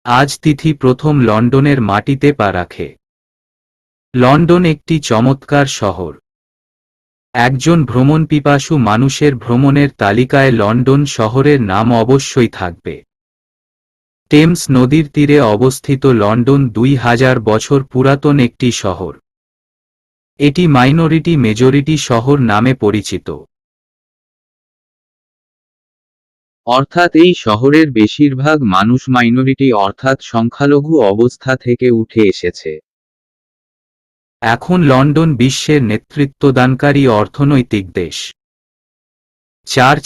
আজ তিথি প্রথম লন্ডনের মাটিতে পা রাখে। লন্ডন একটি চমৎকার শহর। একজন ভ্রমণপিপাসু মানুষের ভ্রমণের তালিকায় লন্ডন শহরের নাম অবশ্যই থাকবে। টেমস নদীর তীরে অবস্থিত লন্ডন 2000 বছর পুরাতন একটি শহর। এটি মাইনরিটি মেজরিটি শহর নামে পরিচিত। অর্থাৎ এই শহরের বেশিরভাগ মানুষ মাইনরিটি অর্থাৎ সংখ্যালঘু অবস্থা থেকে উঠে এসেছে। এখন লন্ডন বিশ্বের নেতৃত্বদানকারী অর্থনৈতিক দেশ।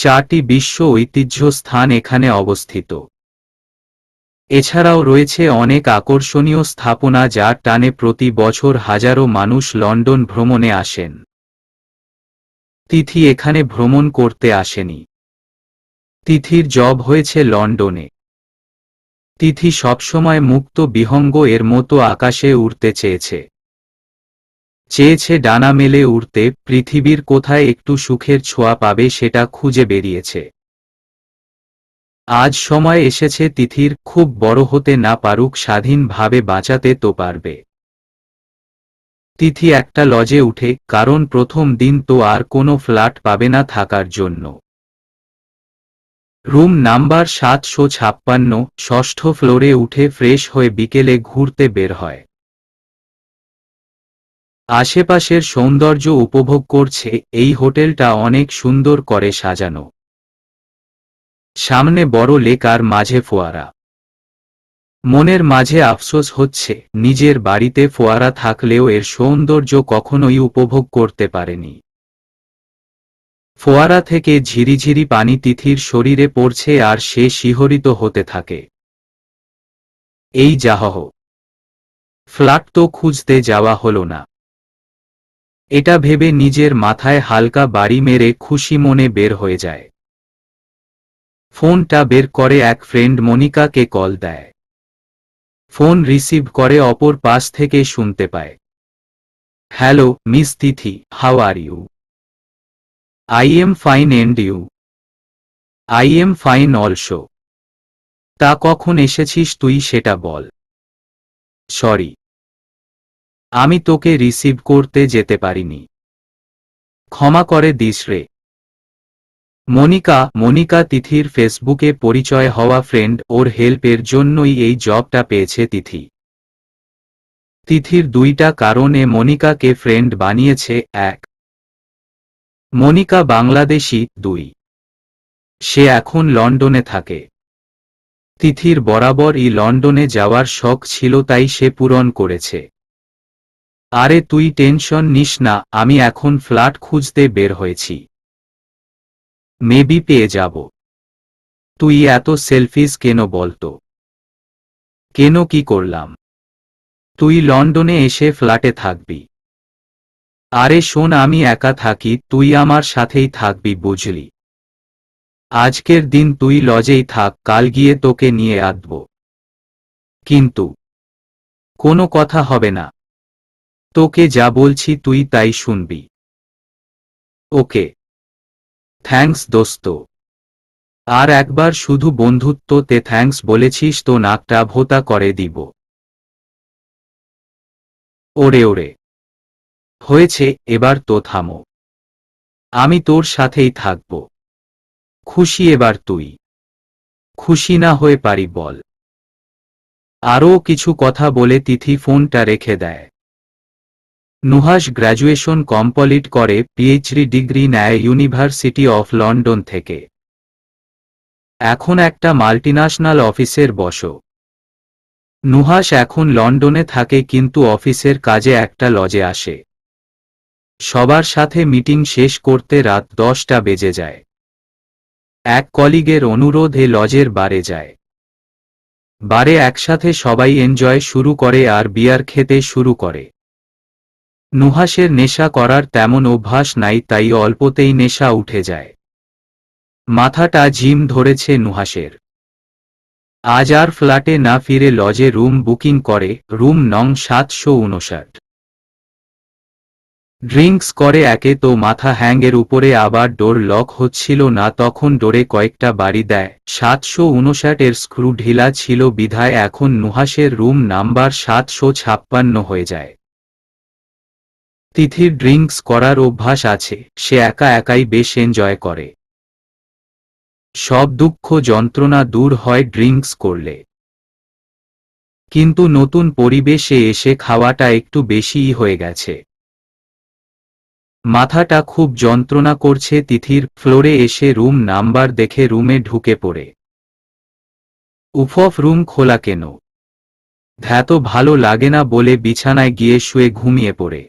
চারটি বিশ্ব ঐতিহ্য স্থান এখানে অবস্থিত। এছাড়াও রয়েছে অনেক আকর্ষণীয় স্থাপনা যার টানে প্রতি বছর হাজারো মানুষ লন্ডন ভ্রমণে আসেন। তিথি এখানে ভ্রমণ করতে আসেনি। তিথির জব হয়েছে লন্ডনে। তিথি সবসময় মুক্ত বিহঙ্গ এর মতো আকাশে উড়তে চেয়েছে। ডানা মেলে উড়তে, পৃথিবীর কোথায় একটু সুখের ছোঁয়া পাবে সেটা খুঁজে বেরিয়েছে। আজ সময় এসেছে তিথির, খুব বড় হতে না পারুক স্বাধীনভাবে বাঁচাতে তো পারবে। তিথি একটা লজে উঠে, কারণ প্রথম দিন তো আর কোনো ফ্ল্যাট পাবে না থাকার জন্য। রুম নাম্বার 756, ষষ্ঠ ফ্লোরে উঠে ফ্রেশ হয়ে বিকেলে ঘুরতে বের হয়। আশেপাশের সৌন্দর্য উপভোগ করছে। এই হোটেলটা অনেক সুন্দর করে সাজানো। সামনে বড় লেক আর মাঝে ফোয়ারা। মনের মাঝে আফসোস হচ্ছে, নিজের বাড়িতে ফোয়ারা থাকলেও এর সৌন্দর্য কখনোই উপভোগ করতে পারেনি। ফোয়ারা থেকে ঝিরিঝিরি পানি তিথির শরীরে পড়ছে আর সে শিহরিত হতে থাকে। এই যাহহ, ফ্ল্যাট তো খুঁজতে যাওয়া হলো না। এটা ভেবে নিজের মাথায় হালকা বাড়ি মেরে খুশি মনে বের হয়ে যায়। ফোনটা বের করে এক ফ্রেন্ড মনিকাকে কল দেয়। ফোন রিসিভ করে অপর পাশ থেকে শুনতে পায়, hello miss Tithi, how are you? I am fine and you? I am fine also. তা কখন এসেছিস তুই সেটা বল। সরি, আমি তোকে রিসিভ করতে যেতে পারিনি। ক্ষমা করে দিস রে। মনিকা তিথির ফেসবুকে পরিচয় হওয়া ফ্রেন্ড, ওর হেল্পের জন্যই এই জবটা পেয়েছে তিথি। তিথির দুইটা কারণে মনিকাকে ফ্রেন্ড বানিয়েছে। 1, মনিকা বাংলাদেশী। 2, সে এখন লন্ডনে থাকে। তিথির বরাবরই লন্ডনে যাওয়ার শখ ছিল, তাই সে পূরণ করেছে। আরে তুই টেনশন নিস না, আমি এখন ফ্ল্যাট খুঁজতে বের হয়েছি। মেবি পেয়ে যাব। তুই এত সেলফিশ কেন বলতো? কেন কি করলাম? তুই লন্ডনে এসে ফ্ল্যাটে থাকবি। আরে শোন, আমি একা থাকি, তুই আমার সাথেই থাকবি বুঝলি। আজকের দিন তুই লজেই থাক, কাল গিয়ে তোকে নিয়ে আসব। কিন্তু কোনো কথা হবে না। তোকে যা বলছি তুই তাই শুনবি। ওকে, থ্যাঙ্কস দোস্ত। আর একবার শুধু বন্ধুত্বতে থ্যাঙ্কস বলেছিস তো নাকটা ভোঁতা করে দিব। ওরে ওরে, হয়েছে, এবার তো থামো। আমি তোর সাথেই থাকব। খুশি এবার তুই? খুশি না হয়ে পারি বল? আরও কিছু কথা বলে তিথি ফোনটা রেখে দেয়। নুহাশ গ্র্যাজুয়েশন কমপ্লিট করে, পিএইচডি ডিগ্রি নেয় ইউনিভার্সিটি অফ লন্ডন থেকে। এখন একটা মাল্টিন্যাশনাল অফিসের বস। নুহাশ এখন লন্ডনে থাকে, কিন্তু অফিসের কাজে একটা লজে আসে। সবার সাথে মিটিং শেষ করতে রাত 10টা বেজে যায়। এক কলিগের অনুরোধে লজের বারে যায়। বারে একসাথে সবাই এনজয় শুরু করে আর বিয়ার খেতে শুরু করে। নুহাশের নেশা করার তেমন অভ্যাস নাই, তাই অল্পতেই নেশা উঠে যায়। মাথাটা ঝিম ধরেছে নুহাশের। আজ আর ফ্ল্যাটে না ফিরে লজে রুম বুকিং করে, রুম নং 759। ড্রিঙ্কস করে একে তো মাথা হ্যাংয়ের উপরে, আবার ডোর লক হচ্ছিল না, তখন ডোরে কয়েকটা বাড়ি দেয়। 759 স্ক্রু ঢিলা ছিল বিধায় এখন নুহাসের রুম নাম্বার 756 হয়ে যায়। তিথির ড্রিঙ্কস করার অভ্যাস আছে, সে একা একাই বেশ এনজয় করে। সব দুঃখ যন্ত্রণা দূর হয় ড্রিঙ্কস করলে। কিন্তু নতুন পরিবেশে এসে খাওয়াটা একটু বেশিই হয়ে গেছে। মাথাটা খুব যন্ত্রণা করছে তিথির। ফ্লোরে এসে রুম নাম্বার দেখে রুমে ঢুকে পড়ে। উফ, রুম খোলা কেন? ধ্যাত ভালো লাগে না বলে বিছানায় গিয়ে শুয়ে ঘুমিয়ে পড়ে।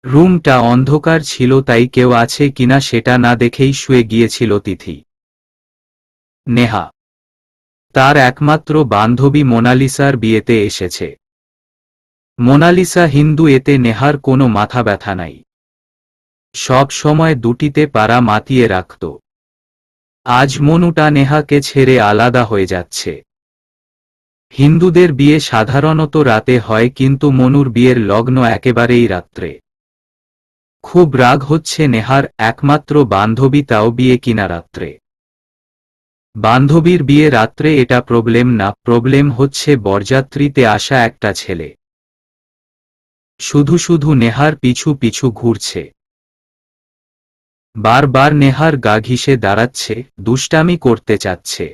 রুমটা অন্ধকার ছিল, তাই কেউ আছে কিনা সেটা না দেখেই শুয়ে গিয়েছিল তিথি। নেহা তার একমাত্র বান্ধবী মোনালিসার বিয়েতে এসেছে। মোনালিসা হিন্দু, এতে নেহার কোনো মাথা ব্যথা নাই। সব সময় দুটিতে পাড়া মাতিয়ে রাখত। আজ মনুটা নেহাকে ছেড়ে আলাদা হয়ে যাচ্ছে। হিন্দুদের বিয়ে সাধারণত রাতে হয়, কিন্তু মনুর বিয়ের লগ্ন একেবারেই রাত্রে। খুব রাগ হচ্ছে নেহার, একমাত্র বান্ধবী, তাও বিয়ে কিনা রাত্রে। বান্ধবীর বিয়ে রাত্রে এটা প্রবলেম না, প্রবলেম হচ্ছে বরযাত্রীতে আসা একটা ছেলে শুধু শুধু নেহার পিছু পিছু ঘুরছে। বারবার নেহার গা ঘিসে দাঁড়াচ্ছে, দুষ্টামি করতে চাচ্ছে।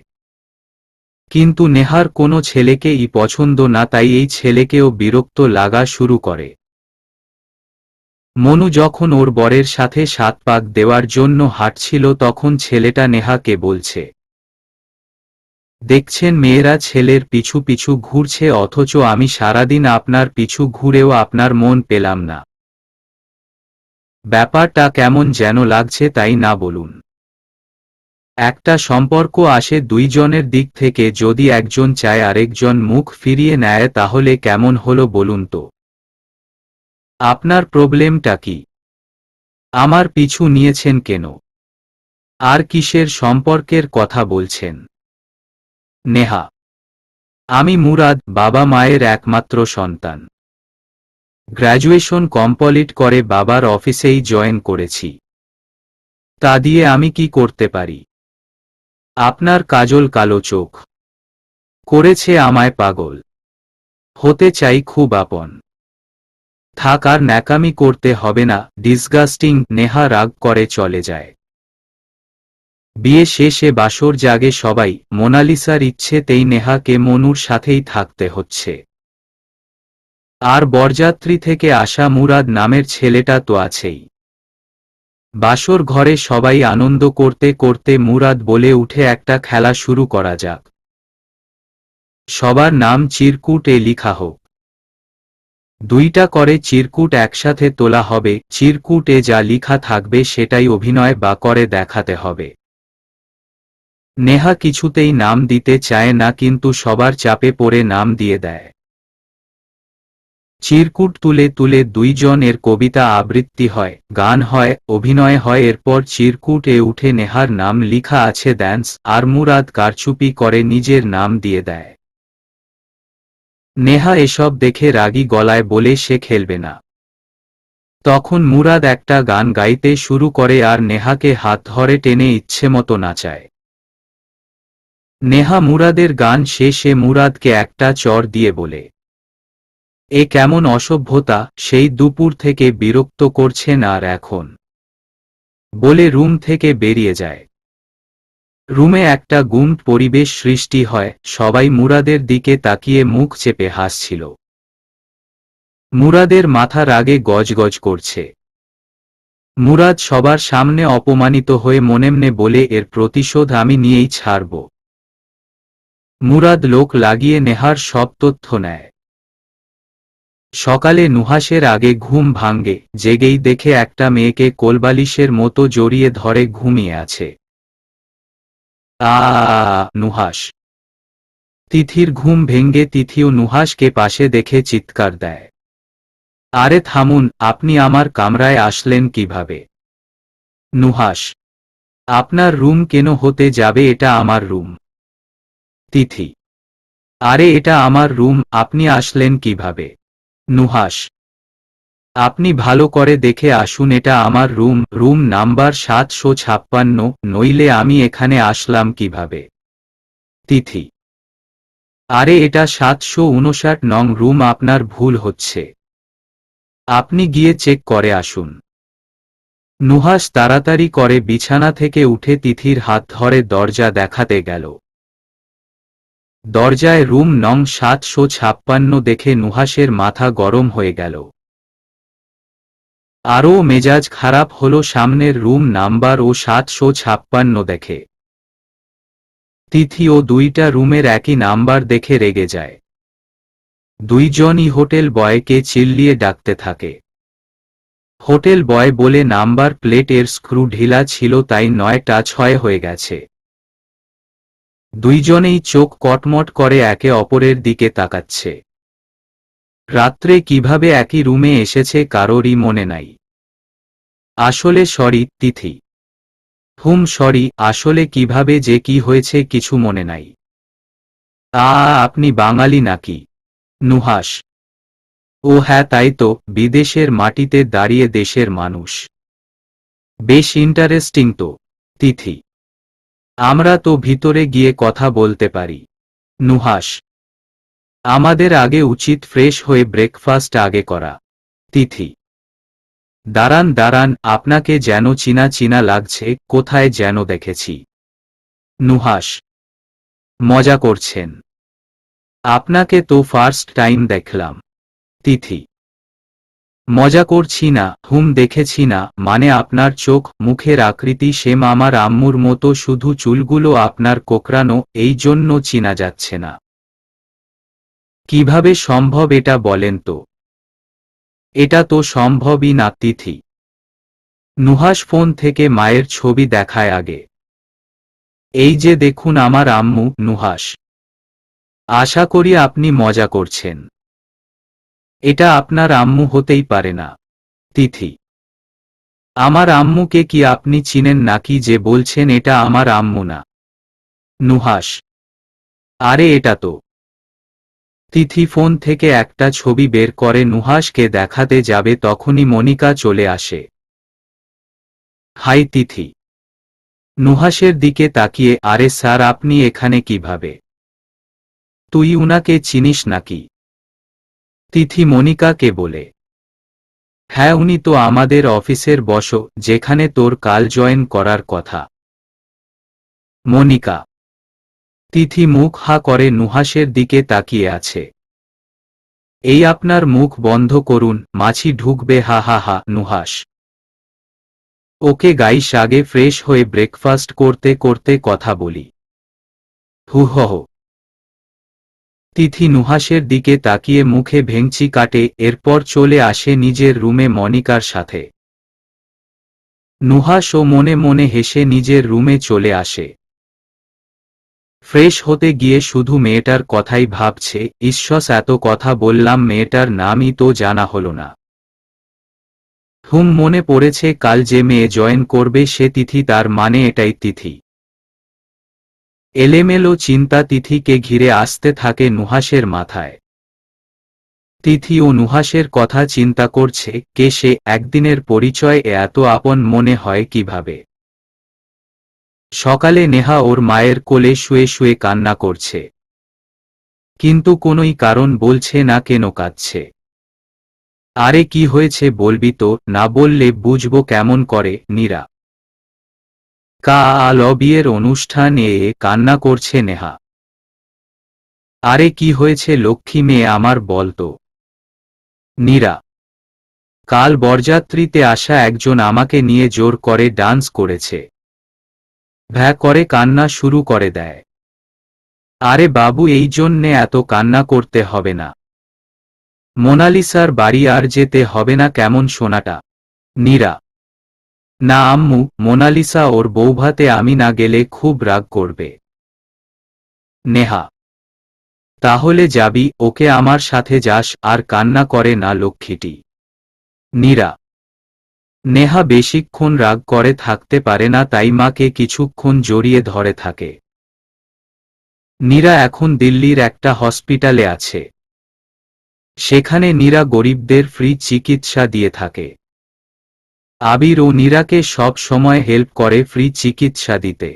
কিন্তু নেহার কোনো ছেলেকেই পছন্দ না, তাই এই ছেলেকেও বিরক্ত লাগা শুরু করে। মনু যখন ওর বরের সাথে 7 পাক দেওয়ার জন্য হাঁটছিল, তখন ছেলেটা নেহাকে বলছে, দেখছেন মেয়েরা ছেলের পিছু পিছু ঘুরছে, অথচ আমি সারাদিন আপনার পিছু ঘুরেও আপনার মন পেলাম না। ব্যাপারটা কেমন যেন লাগছে, তাই না বলুন? একটা সম্পর্ক আসে দুইজনের দিক থেকে, যদি একজন চায় আরেকজন মুখ ফিরিয়ে নেয়, তাহলে কেমন হলো বলুন তো? আপনার প্রবলেমটা কি? আমার পিছু নিয়েছেন কেন? আর কিসের সম্পর্কের কথা বলছেন? নেহা আমি মুরাদ, বাবা মায়ের একমাত্র সন্তান। গ্র্যাজুয়েশন কমপ্লিট করে বাবার অফিসেই জয়েন করেছি। তা দিয়ে আমি কি করতে পারি? আপনার কাজল কালো চোখ করেছে আমায় পাগল। হতে চাই খুব আপন। থাক, আর ন্যাকামি করতে হবে না, ডিসগাস্টিং। নেহা রাগ করে চলে যায়। বিয়ে শেষে বাসর জাগে সবাই। মোনালিসার ইচ্ছেতেই নেহাকে মনুর সাথেই থাকতে হচ্ছে। আর বরযাত্রী থেকে আসা মুরাদ নামের ছেলেটা তো আছেই। বাসর ঘরে সবাই আনন্দ করতে করতে মুরাদ বলে উঠে, একটা খেলা শুরু করা যাক। সবার নাম চিরকুটে লিখা হোক। 2টা করে চিরকুট একসাথে তোলা হবে। চিরকুটে যা লিখা থাকবে সেটাই অভিনয় বা করে দেখাতে হবে। নেহা কিছুতেই নাম দিতে চায় না, কিন্তু সবার চাপে পড়ে নাম দিয়ে দেয়। চিরকুট তুলে তুলে দুইজনের কবিতা আবৃত্তি হয়, গান হয়, অভিনয় হয়। এরপর চিরকুটে উঠে নেহার নাম লিখা আছে ড্যান্স, আর মুরাদ কারচুপি করে নিজের নাম দিয়ে দেয়। নেহা এসব দেখে রাগী গলায় বলে সে খেলবে না। তখন মুরাদ একটা গান গাইতে শুরু করে আর নেহাকে হাত ধরে টেনে ইচ্ছেমতো নাচায়। নেহা মুরাদের গান শেষে মুরাদকে একটা চড় দিয়ে বলে, এ কেমন অসভ্যতা, সেই দুপুর থেকে বিরক্ত করছেন আর এখন, বলে রুম থেকে বেরিয়ে যায়। রুমে একটা গুমট পরিবেশ সৃষ্টি হয়, সবাই মুরাদের দিকে তাকিয়ে মুখ চেপে হাসছিল। মুরাদের মাথা রাগে গজগজ করছে। মুরাদ সবার সামনে অপমানিত হয়ে মনেমনে বলে, এর প্রতিশোধ আমি নিয়েই ছাড়ব। মুরাদ লোক লাগিয়ে নেহার সব তথ্য নেয়। সকালে নুহাসের আগে ঘুম ভাঙ্গে, জেগেই দেখে একটা মেয়েকে কোলবালিশের মতো জড়িয়ে ধরে ঘুমিয়ে আছে। নুহাস। তিথির ঘুম ভেঙ্গে তিথিও নুহাসকে পাশে দেখে চিৎকার দেয়, আরে থামুন, আপনি আমার কামরায় আসলেন কিভাবে? নুহাস, আপনার রুম কেন হতে যাবে? এটা আমার রুম। তিথি, আরে এটা আমার রুম, আপনি আসলেন কিভাবে? নুহাস, আপনি ভালো করে দেখে আসুন, এটা আমার রুম নাম্বার 756, নইলে আমি এখানে আসলাম কিভাবে? তিথি: আরে এটা 759 নং রুম, আপনার ভুল হচ্ছে। আপনি গিয়ে চেক করে আসুন। নুহাশ তাড়াতাড়ি করে বিছানা থেকে উঠে তিথির হাত ধরে দরজা দেখাতে গেল। দরজায় রুম নং 756 দেখে নুহাশের মাথা গরম হয়ে গেল। আরও মেজাজ খারাপ হলো সামনের রুম নাম্বার ও 756 দেখে। তিথি ও দুইটা রুমের একই নাম্বার দেখে রেগে যায়। দুইজনই হোটেল বয়কে চিল্লিয়ে ডাকতে থাকে। হোটেল বয় বলে নাম্বার প্লেটের স্ক্রু ঢিলা ছিল, তাই 9টা 6 হয়ে গেছে। দুইজনেই চোখ কটমট করে একে অপরের দিকে তাকাচ্ছে। রাত্রে কিভাবে একই রুমে এসেছে কারোরই মনে নাই। আসলে সরি তিথি। সরি, আসলে কিভাবে যে কি হয়েছে কিছু মনে নাই। আপনি বাঙালি নাকি? নুহাশ: ও হ্যাঁ, তাই তো, বিদেশের মাটিতে দাঁড়িয়ে দেশের মানুষ। বেশ ইন্টারেস্টিং তো। তিথি: আমরা তো ভিতরে গিয়ে কথা বলতে পারি। নুহাশ: আমাদের আগে উচিত ফ্রেশ হয়ে ব্রেকফাস্ট আগে করা। তিথি: দাঁড়ান দাঁড়ান, আপনাকে যেন চিনা চিনা লাগছে, কোথায় যেন দেখেছি। নুহাশ: মজা করছেন? আপনাকে তো ফার্স্ট টাইম দেখলাম। তিথি: মজা করছি না, দেখেছি না মানে আপনার চোখ মুখের আকৃতি সেম আমার আম্মুর মতো, শুধু চুলগুলো আপনার কোকড়ানো, এই জন্য চিনা যাচ্ছে না। কিভাবে সম্ভব এটা বলেন তো? এটা তো সম্ভবই না। তিথি: নুহাশ ফোন থেকে মায়ের ছবি দেখায় আগে। এই যে দেখুন আমার আম্মু। নুহাশ: আশা করি আপনি মজা করছেন। এটা আপনার আম্মু হতেই পারে না। তিথি: আমার আম্মুকে কি আপনি চিনেন নাকি যে বলছেন এটা আমার আম্মু না? নুহাশ: আরে এটা তো। তিথি ফোন থেকে একটা ছবি বের করে নুহাশকে দেখাতে যাবে, তখনই মনিকা চলে আসে। হাই তিথি। নুহাশের দিকে তাকিয়ে: আরে স্যার, আপনি এখানে কিভাবে? তুই উনাকে চিনিস নাকি? তিথি মনিকাকে বলে: হ্যাঁ, উনি তো আমাদের অফিসের বস, যেখানে তোর কাল জয়েন করার কথা। মনিকা: তিথি মুখ হা করে নুহাশের দিকে তাকিয়ে আছে। এই আপনার মুখ বন্ধ করুন, মাছি ঢুকবে, হা হা হা। নুহাশ: ওকে গাইস, আগে ফ্রেশ হয়ে ব্রেকফাস্ট করতে করতে কথা বলি। হু হ। তিথি নুহাশের দিকে তাকিয়ে মুখে ভেঙচি কাটে, এরপর চলে আসে নিজের রুমে মনিকার সাথে। নুহাশও মনে মনে হেসে নিজের রুমে চলে আসে। ফ্রেশ হতে গিয়ে শুধু মেয়েটার কথাই ভাবছে, ঈশ্বর, এত কথা বললাম, মেয়েটার নামই তো জানা হলো না। মনে পড়েছে কাল যে মেয়ে জয়েন করবে সে তিথি, তার মানে এটাই তিথি। এলেমেলো চিন্তা তিথিকে ঘিরে আসতে থাকে নুহাশের মাথায়। তিথি ও নুহাশের কথা চিন্তা করছে, কে সে, একদিনের পরিচয় এত আপন মনে হয় কিভাবে? সকালে নেহা ওর মায়ের কোলে শুয়ে শুয়ে কান্না করছে, কিন্তু কোনোই কারণ বলছে না কেন কাঁদছে। আরে কি হয়েছে বলবি তো, না বললে বুঝবো কেমন করে? নীরা: কাল বিয়ের অনুষ্ঠান কান্না করছে নেহা। আরে কি হয়েছে লক্ষ্মী মেয়ে আমার, বল তো। নীরা: কাল বরযাত্রীতে আসা একজন আমাকে নিয়ে জোর করে ডান্স করেছে। ভ্যা করে কান্না শুরু করে দেয়। আরে বাবু, এই জন্যে এত কান্না করতে হবে না। মোনালিসার বাড়ি আর যেতে হবে না কেমন সোনাটা? নীরা: না আম্মু, মোনালিসা ওর বৌভাতে আমি না গেলে খুব রাগ করবে। নেহা: তাহলে যাবি, ওকে আমার সাথে যাস, আর কান্না করে না লক্ষ্মীটি। নীরা: নেহা বেশিক্ষণ রাগ করে থাকতে পারে না, তাই মাকে কিছুক্ষণ জড়িয়ে ধরে থাকে। নীরা এখন দিল্লির একটা হসপিটালে আছে। সেখানে নীরা গরিবদের ফ্রি চিকিৎসা দিয়ে থাকে। আবির ও নীরাকে সব সময় হেল্প করে ফ্রি চিকিৎসা দিতে।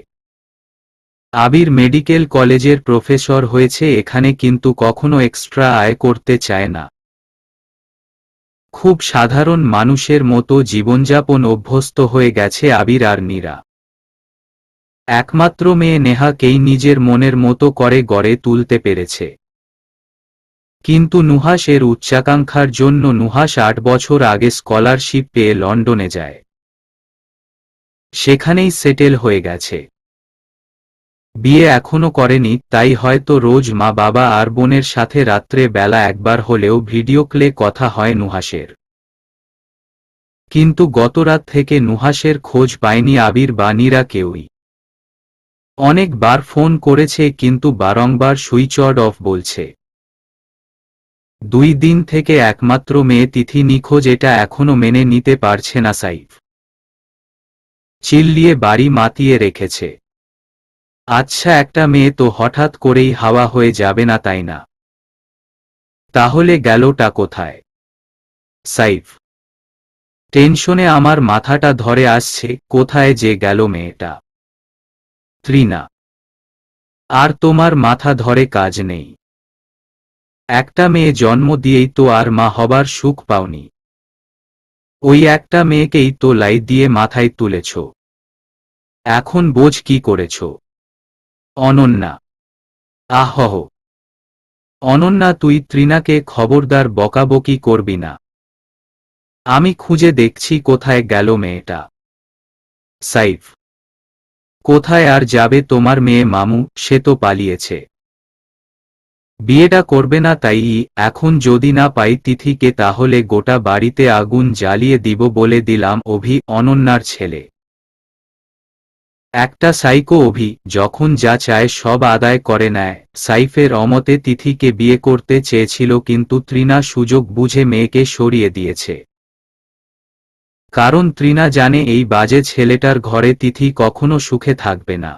আবির মেডিকেল কলেজের প্রফেসর হয়েছে এখানে, কিন্তু কখনো এক্সট্রা আয় করতে চায় না। খুব সাধারণ মানুষের মতো জীবনযাপন অভ্যস্ত হয়ে গেছে আবির আর নীরা। একমাত্র মেয়ে নেহাকেই নিজের মনের মতো করে গড়ে তুলতে পেরেছে। কিন্তু নুহাশ এর উচ্চাকাঙ্ক্ষার জন্য নুহাশ ৮ বছর আগে স্কলারশিপ পেয়ে লন্ডনে যায়। সেখানেই সেটেল হয়ে গেছে। বিয়ে এখনো করেনি, তাই হয়তো রোজ মা বাবা আর বোনের সাথে রাত্রে বেলা একবার হলেও ভিডিও কলে কথা হয় নুহাশের। কিন্তু গতরাত থেকে নুহাশের খোঁজ পায়নি আবির বা নীরা কেউই। অনেকবার ফোন করেছে কিন্তু বারংবার সুইচ অফ বলছে। 2 দিন থেকে একমাত্র মেয়ে তিথি নিখোঁজ, এটা এখনো মেনে নিতে পারছে না সাইফ। চিল্লিয়ে বাড়ি মাতিয়ে রেখেছে। আচ্ছা, একটা মেয়ে তো হঠাৎ করেই হাওয়া হয়ে যাবে না, তাই না? তাহলে গেলটা কোথায়? সাইফ টেনশনে আমার মাথাটা ধরে আসছে, কোথায় যে গেল মেয়েটা? তৃণা আর তোমার মাথা ধরে কাজ নেই। একটা মেয়ে জন্ম দিয়েই তো আর মা হবার সুখ পাওনি। ওই একটা মেয়েকেই তো লাই দিয়ে মাথায় তুলেছ। এখন বোঝ কি করেছ। অনন্যা আহহ অনন্যা, তুই তৃণাকে খবরদার বকাবকি করবি না। আমি খুঁজে দেখছি কোথায় গেল মেয়েটা। সাইফ কোথায় আর যাবে তোমার মেয়ে মামু, সে তো পালিয়েছে। বিয়েটা করবে না, তাই এখন যদি না পাই তিথিকে তাহলে গোটা বাড়িতে আগুন জ্বালিয়ে দিব বলে দিলাম। অভি অনন্যার ছেলে। একটা সাইকো অভি, যখন যা চায় সব আদায় করে নেয়। সাইফের অমতে তিথিকে বিয়ে করতে চেয়েছিল, কিন্তু তৃণা সুযোগ বুঝে মেয়েকে সরিয়ে দিয়েছে। কারণ তৃণা জানে এই বাজে ছেলেটার ঘরে তিথি কখনো সুখে থাকবে না।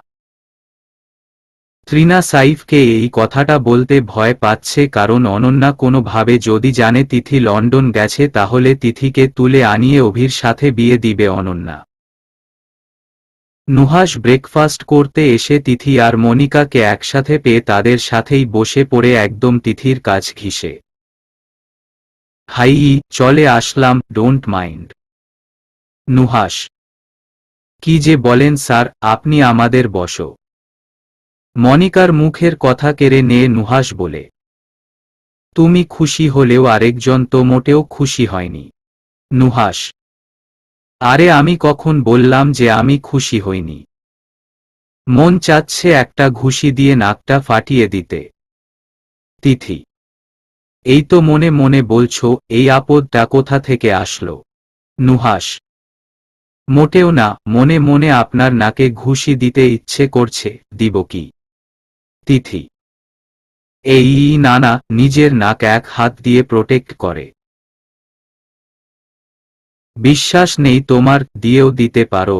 তৃণা সাইফকে এই কথাটা বলতে ভয় পাচ্ছে, কারণ অনন্যা কোনোভাবে যদি জানে তিথি লন্ডন গেছে তাহলে তিথিকে তুলে আনিয়ে অভির সাথে বিয়ে দিবে অনন্যা। নুহাশ ব্রেকফাস্ট করতে এসে তিথি আর মনিকাকে একসাথে পেয়ে তাদের সাথেই বসে পড়ে একদম তিথির কাছ ঘিসে। হাই, চলে আসলাম, ডোন্ট মাইন্ড। নুহাশ কি যে বলেন স্যার, আপনি আমাদের বসো। মনিকার মুখের কথা কেড়ে নিয়ে নুহাশ বলে, তুমি খুশি হলেও আরেকজন তো মোটেও খুশি হয়নি। নুহাশ আরে আমি কখন বললাম যে আমি খুশি হইনি? মন চাচ্ছে একটা ঘুষি দিয়ে নাকটা ফাটিয়ে দিতে। তিথি এই তো মনে মনে বলছো, এই আপদটা কোথা থেকে আসলো? নুহাশ মোটেও না, মনে মনে আপনার নাকে ঘুষি দিতে ইচ্ছে করছে, দিব কি? তিথি এই না না, নিজের নাক এক হাত দিয়ে প্রোটেক্ট করে। বিশ্বাস নেই তোমার, দিয়েও দিতে পারো।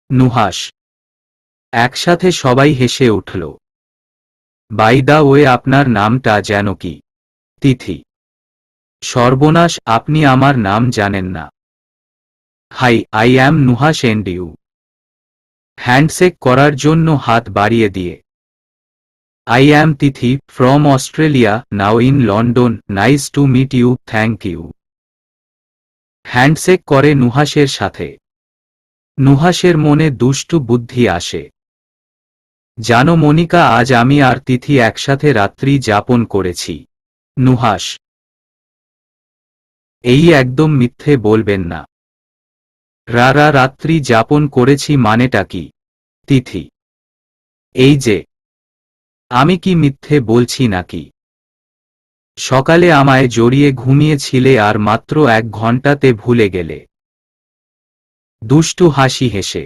নুহাশ একসাথে সবাই হেসে উঠল। বাই দা ওয়ে, আপনার নামটা যেন কি? তিথি সর্বনাশ, আপনি আমার নাম জানেন না? Hi, I am Nuhash and you. Handshake করার জন্য হাত বাড়িয়ে দিয়ে, I am Tithi from Australia, now in London, nice to meet you, thank you. Handshake করে নুহাশের সাথে। নুহাশের মনে দুষ্টু বুদ্ধি আসে। জানো মনিকা, আজ আমি আর তিথি একসাথে রাত্রি যাপন করেছি। নুহাশ এই একদম মিথ্যে বলবেন না। রাত্রি যাপন করেছি মানেটা কি? তিথি এই যে, আমি কি মিথ্যে বলছি নাকি? সকালে আমায় জড়িয়ে ঘুমিয়েছিলে আর মাত্র 1 ঘন্টাতে ভুলে গেলে। দুষ্টু হাসি হেসে।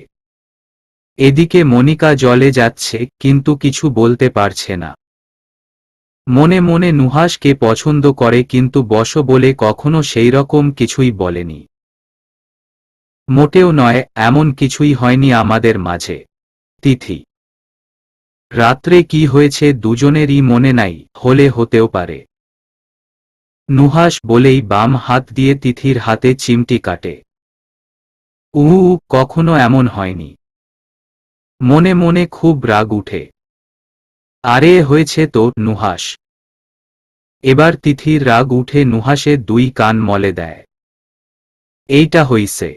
এদিকে মনিকা জ্বলে যাচ্ছে, কিন্তু কিছু বলতে পারছে না। মনে মনে নুহাশকে পছন্দ করে, কিন্তু বসো বলে কখনো সেইরকম কিছুই বলেনি। মোটেও নয়, এমন কিছুই হয়নি আমাদের মাঝে। তিথি রাত্রে কি হয়েছে দুজনেরই মনে নাই, হলে হতেও পারে। নুহাশ বলেই বাম হাত দিয়ে তিথির হাতে চিমটি কাটে। কখনো এমন হয়নি। মনে মনে খুব রাগ উঠে। আরে হয়েছে তো নুহাশ। এবার তিথির রাগ উঠে নুহাশের দুই কান মলে দেয়। এইটা হইছে।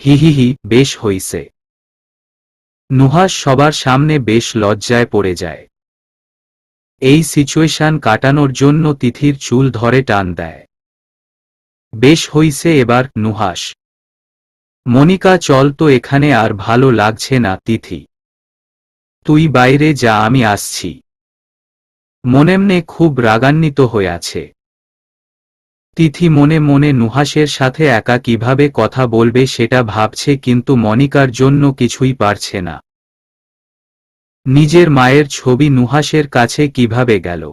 হিহিহি, বেশ হইছে। নুহাশ সবার সামনে বেশ লজ্জায় পড়ে যায়। এই সিচুয়েশন কাটানোর জন্য তিথির চুল ধরে টান দেয়। বেশ হইছে এবার নুহাশ। মনিকা চল তো, এখানে আর ভালো লাগছে না। তিথি, তুই বাইরে যা, আমি আসছি। মনেমনে খুব রাগান্বিত হয়ে আছে। তিথি মনে মনে নুহাশের সাথে একা কিভাবে কথা বলবে সেটা ভাবছে, কিন্তু মনিকার জন্য কিছুই পারছে না। নিজের মায়ের ছবি নুহাশের কাছে কিভাবে গেল?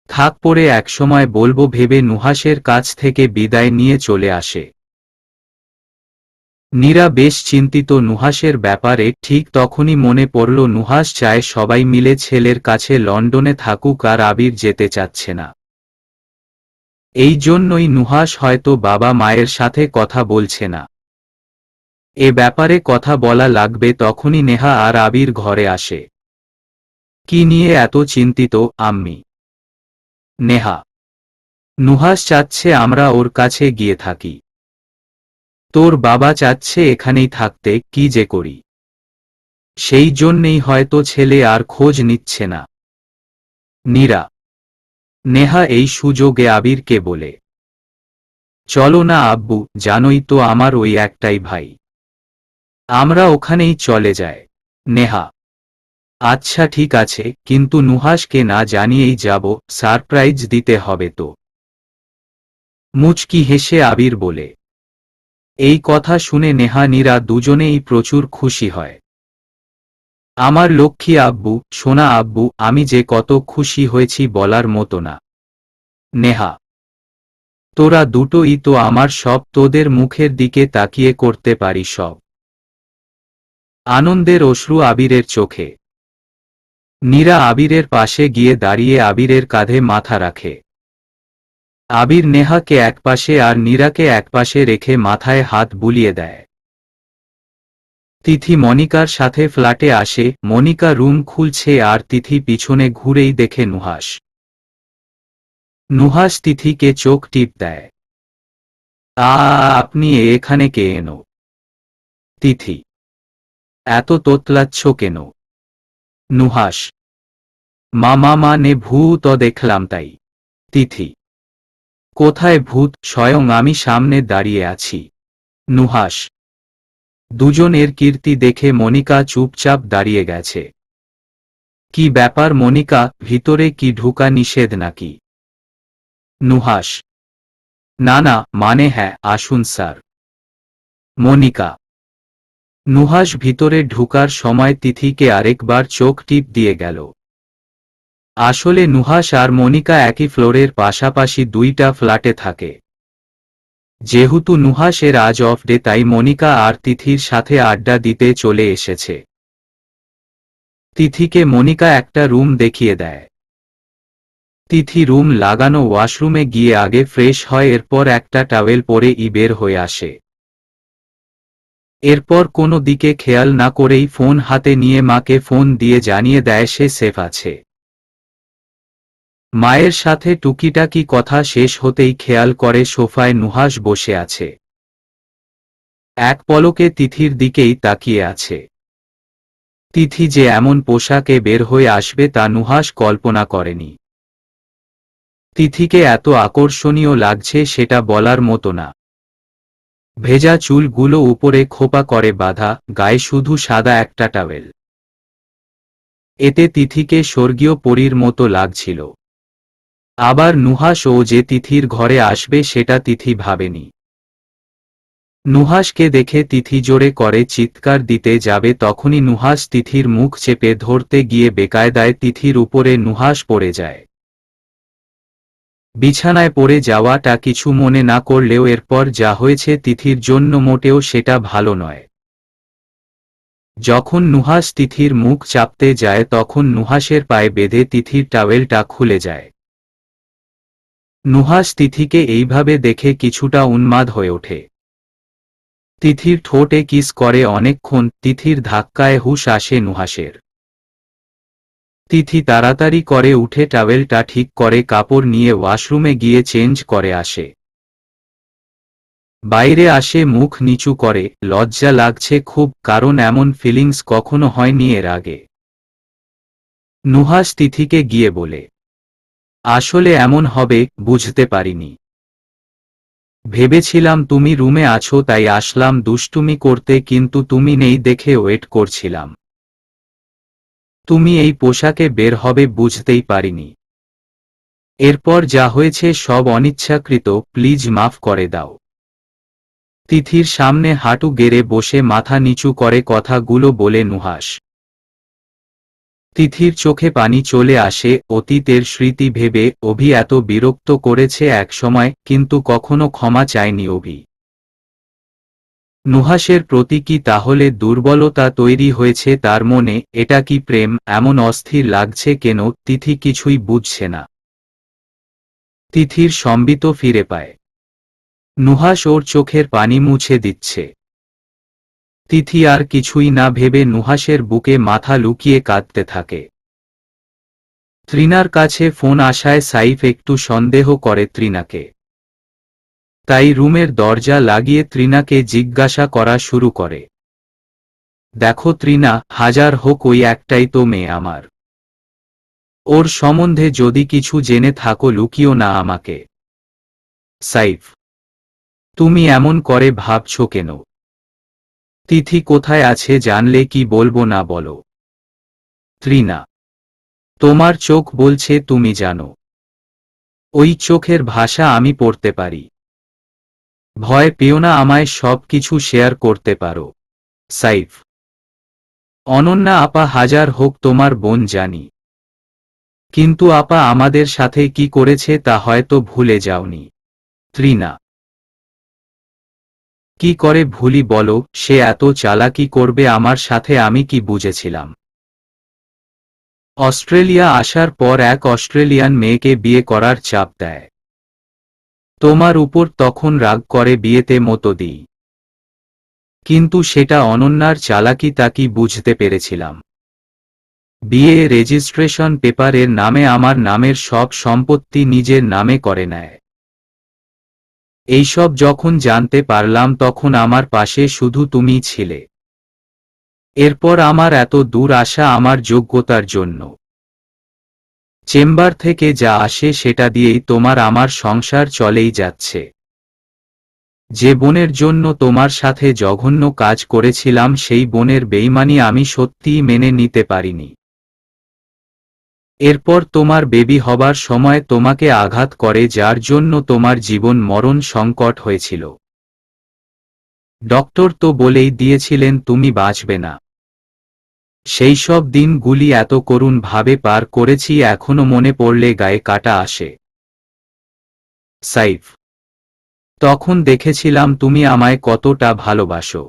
থাক, পরে একসময় বলবো ভেবে নুহাশের কাছ থেকে বিদায় নিয়ে চলে আসে। নীরা বেশ চিন্তিত নুহাশের ব্যাপারে। ঠিক তখনই মনে পড়ল নুহাশ চায় সবাই মিলে ছেলের কাছে লন্ডনে থাকুক, আর আবির যেতে চাচ্ছে না। এই জন্যই নুহাশ হয়তো বাবা মায়ের সাথে কথা বলছে না। এ ব্যাপারে কথা বলা লাগবে। তখনই নেহা আর আবির ঘরে আসে। কি নিয়ে এত চিন্তিত আম্মি? নেহা, নুহাশ চাচ্ছে আমরা ওর কাছে গিয়ে থাকি। তোর বাবা চাচ্ছে এখানেই থাকতে, কি যে করি। সেই জন্যেই হয়তো ছেলে আর খোঁজ নিচ্ছে না। নীরা, নেহা এই সুযোগে আবিরকে বলে, চলো না আব্বু, জানোই তো আমার ওই একটাই ভাই। আমরা ওখানেই চলে যাই। নেহা, আচ্ছা ঠিক আছে, কিন্তু নুহাশকে না জানিয়েই যাব, সারপ্রাইজ দিতে হবে তো। মুচকি হেসে আবির বলে। এই কথা শুনে নেহা নীরা দুজনেই প্রচুর খুশি হয়। আমার লক্ষ্মী আব্বু, সোনা আব্বু, আমি যে কত খুশি হয়েছি বলার মতো না। নেহা, তোরা দুটোই তো আমার সব, তোদের মুখের দিকে তাকিয়ে করতে পারি সব। আনন্দের অশ্রু আবিরের চোখে। নীরা আবিরের পাশে গিয়ে দাঁড়িয়ে আবিরের কাঁধে মাথা রাখে। আবির নেহাকে একপাশে আর নীরাকে একপাশে রেখে মাথায় হাত বুলিয়ে দেয়। তিথি মনিকার সাথে ফ্ল্যাটে আসে। মনিকা রুম খুলছে আর তিথি পিছনে ঘুরেই দেখে নুহাশ। নুহাশ তিথিকে চোখ টিপ দেয়। আপনি এখানে কে এনো? তিথি, এত তোতলাচ্ছ কেন? নুহাশ, মানে ভূত দেখলাম তাই। তিথি, কোথায় ভূত? স্বয়ং আমি সামনে দাঁড়িয়ে আছি। নুহাশ, দুজনের কীর্তি দেখে মনিকা চুপচাপ দাঁড়িয়ে গেছে। কি ব্যাপার মনিকা, ভিতরে কি ঢুকা নিষেধ নাকি? নুহাশ, না না, মানে হ্যাঁ, আসুন স্যার। মনিকা। নুহাশ ভিতরে ঢুকার সময় তিথিকে আরেকবার চোখ টিপ দিয়ে গেল। আসলে নুহাশ আর মনিকা একই ফ্লোরের পাশাপাশি দুইটা ফ্ল্যাটে থাকে। যেহেতু নুহাশের আজ অফ ডে, তাই মনিকা আর তিথির সাথে আড্ডা দিতে চলে এসেছে। তিথিকে মনিকা একটা রুম দেখিয়ে দেয়। তিথি রুম লাগানো ওয়াশরুমে গিয়ে আগে ফ্রেশ হয়, এরপর একটা টাওয়েল পরে বের হয়ে আসে। এরপর কোনো দিকে খেয়াল না করেই ফোন হাতে নিয়ে মাকে ফোন দিয়ে জানিয়ে দেয় সে সেফ আছে। মায়ের সাথে টুকিটাকি কথা শেষ হতেই খেয়াল করে সোফায় নুহাশ বসে আছে। এক পলকে তিথির দিকেই তাকিয়ে আছে। তিথি যে এমন পোশাকে বের হয়ে আসবে তা নুহাশ কল্পনা করেনি। তিথিকে এত আকর্ষণীয় লাগছে সেটা বলার মতো না। ভেজা চুলগুলো উপরে খোপা করে বাঁধা, গায়ে শুধু সাদা একটা টাওয়েল। এতে তিথিকে স্বর্গীয় পরীর মতো লাগছিল। আবার নুহাশ ও যে তিথির ঘরে আসবে সেটা তিথি ভাবেনি। নুহাশকে দেখে তিথি জোরে করে চিৎকার দিতে যাবে, তখনই নুহাশ তিথির মুখ চেপে ধরতে গিয়ে বেকায়দায় তিথির উপরে নুহাশ পড়ে যায়। বিছানায় পড়ে যাওয়াটা কিছু মনে না করলেও এরপর যা হয়েছে তিথির জন্য মোটেও সেটা ভালো নয়। যখন নুহাশ তিথির মুখ চাপতে যায় তখন নুহাশের পায়ে বেঁধে তিথির টাওয়েলটা খুলে যায়। নুহাশ তিথিকে এইভাবে দেখে কিছুটা উন্মাদ হয়ে ওঠে। তিথির ঠোঁটে কিস করে অনেকক্ষণ। তিথির ধাক্কায় হুঁশ আসে নুহাশের। তিথি তাড়াতাড়ি করে উঠে টাওয়েলটা ঠিক করে কাপড় নিয়ে ওয়াশরুমে গিয়ে চেঞ্জ করে আসে। বাইরে আসে মুখ নিচু করে। লজ্জা লাগছে খুব, কারণ এমন ফিলিংস কখনো হয়নি এর আগে। নুহাশ তিথিকে গিয়ে বলে, আসলে এমন হবে বুঝতে পারিনি। ভেবেছিলাম তুমি রুমে আছো তাই আসলাম দুষ্টুমি করতে, কিন্তু তুমি নেই দেখে ওয়েট করছিলাম। তুমি এই পোশাকে বের হবে বুঝতেই পারিনি। এরপর যা হয়েছে সব অনিচ্ছাকৃত, প্লিজ মাফ করে দাও। তিথির সামনে হাঁটু গেড়ে বসে মাথা নিচু করে কথাগুলো বলে নুহাশ। তিথির চোখে পানি চলে আসে। অতীতের স্মৃতি ভেবে অভি এত বিরক্ত করেছে একসময়, কিন্তু কখনো ক্ষমা চায়নি অভি। নুহাশের প্রতি কি তাহলে দুর্বলতা তৈরি হয়েছে তার মনে? এটা কি প্রেম? এমন অস্থির লাগছে কেন? তিথি কিছুই বুঝছে না। তিথির সম্বিত ফিরে পায়। নুহাশ ওর চোখের পানি মুছে দিচ্ছে। তিথি আর কিছুই না ভেবে নুহাশের বুকে মাথা লুকিয়ে কাঁদতে থাকে। তৃণার কাছে ফোন আসায় সাইফ একটু সন্দেহ করে তৃণাকে। তাই রুমের দরজা লাগিয়ে তৃণাকে জিজ্ঞাসা করা শুরু করে, দেখো তৃণা, হাজার হোক ওই একটাই তো মেয়ে আমার। ওর সম্বন্ধে যদি কিছু জেনে থাকো লুকিও না আমাকে। সাইফ, তুমি এমন করে ভাবছো কেন? তিথি কোথায় আছে জানলে কি বলবো না বলো? তৃণা, তোমার চোখ বলছে তুমি জানো। ওই চোখের ভাষা আমি পড়তে পারি। ভয় পেও না, আমায় সব কিছু শেয়ার করতে পারো। সাইফ, অনন্যা আপা হাজার হোক তোমার বোন জানি, কিন্তু আপা আমাদের সাথে কি করেছে তা হয়তো ভুলে যাওনি। তৃণা, কি করে ভুলি বলো? সে এত চালাকি করবে আমার সাথে আমি কি বুঝেছিলাম? অস্ট্রেলিয়া আসার পর এক অস্ট্রেলিয়ান মেয়েকে বিয়ে করার চাপ দেয়। তোমার উপর তখন রাগ করে বিয়েতে মতো দিই, কিন্তু সেটা অনন্যার চালাকি তা কি বুঝতে পেরেছিলাম। বিয়ে রেজিস্ট্রেশন পেপারের নামে আমার নামের সব সম্পত্তি নিজের নামে করে নেয়। এইসব যখন জানতে পারলাম তখন আমার পাশে শুধু তুমিই ছিলে। এরপর আমার এত দূর আসা আমার যোগ্যতার জন্য। চেম্বার থেকে যা আসে সেটা দিয়েই তোমার আমার সংসার চলেই যাচ্ছে। যে বোনের জন্য তোমার সাথে জঘন্য কাজ করেছিলাম সেই বোনের বেইমানি আমি সত্যিই মেনে নিতে পারিনি। এরপর তোমার বেবি হবার সময় তোমাকে আঘাত করে, যার জন্য তোমার জীবন মরণ সংকট হয়েছিল। ডক্টর তো বলেই দিয়েছিলেন তুমি বাঁচবে না। সেই সব দিনগুলি এত করুণ ভাবে পার করেছি, এখনো মনে পড়লে গায়ে কাটা আসে। সাইফ, তখন দেখেছিলাম তুমি আমায় কতটা ভালোবাসো।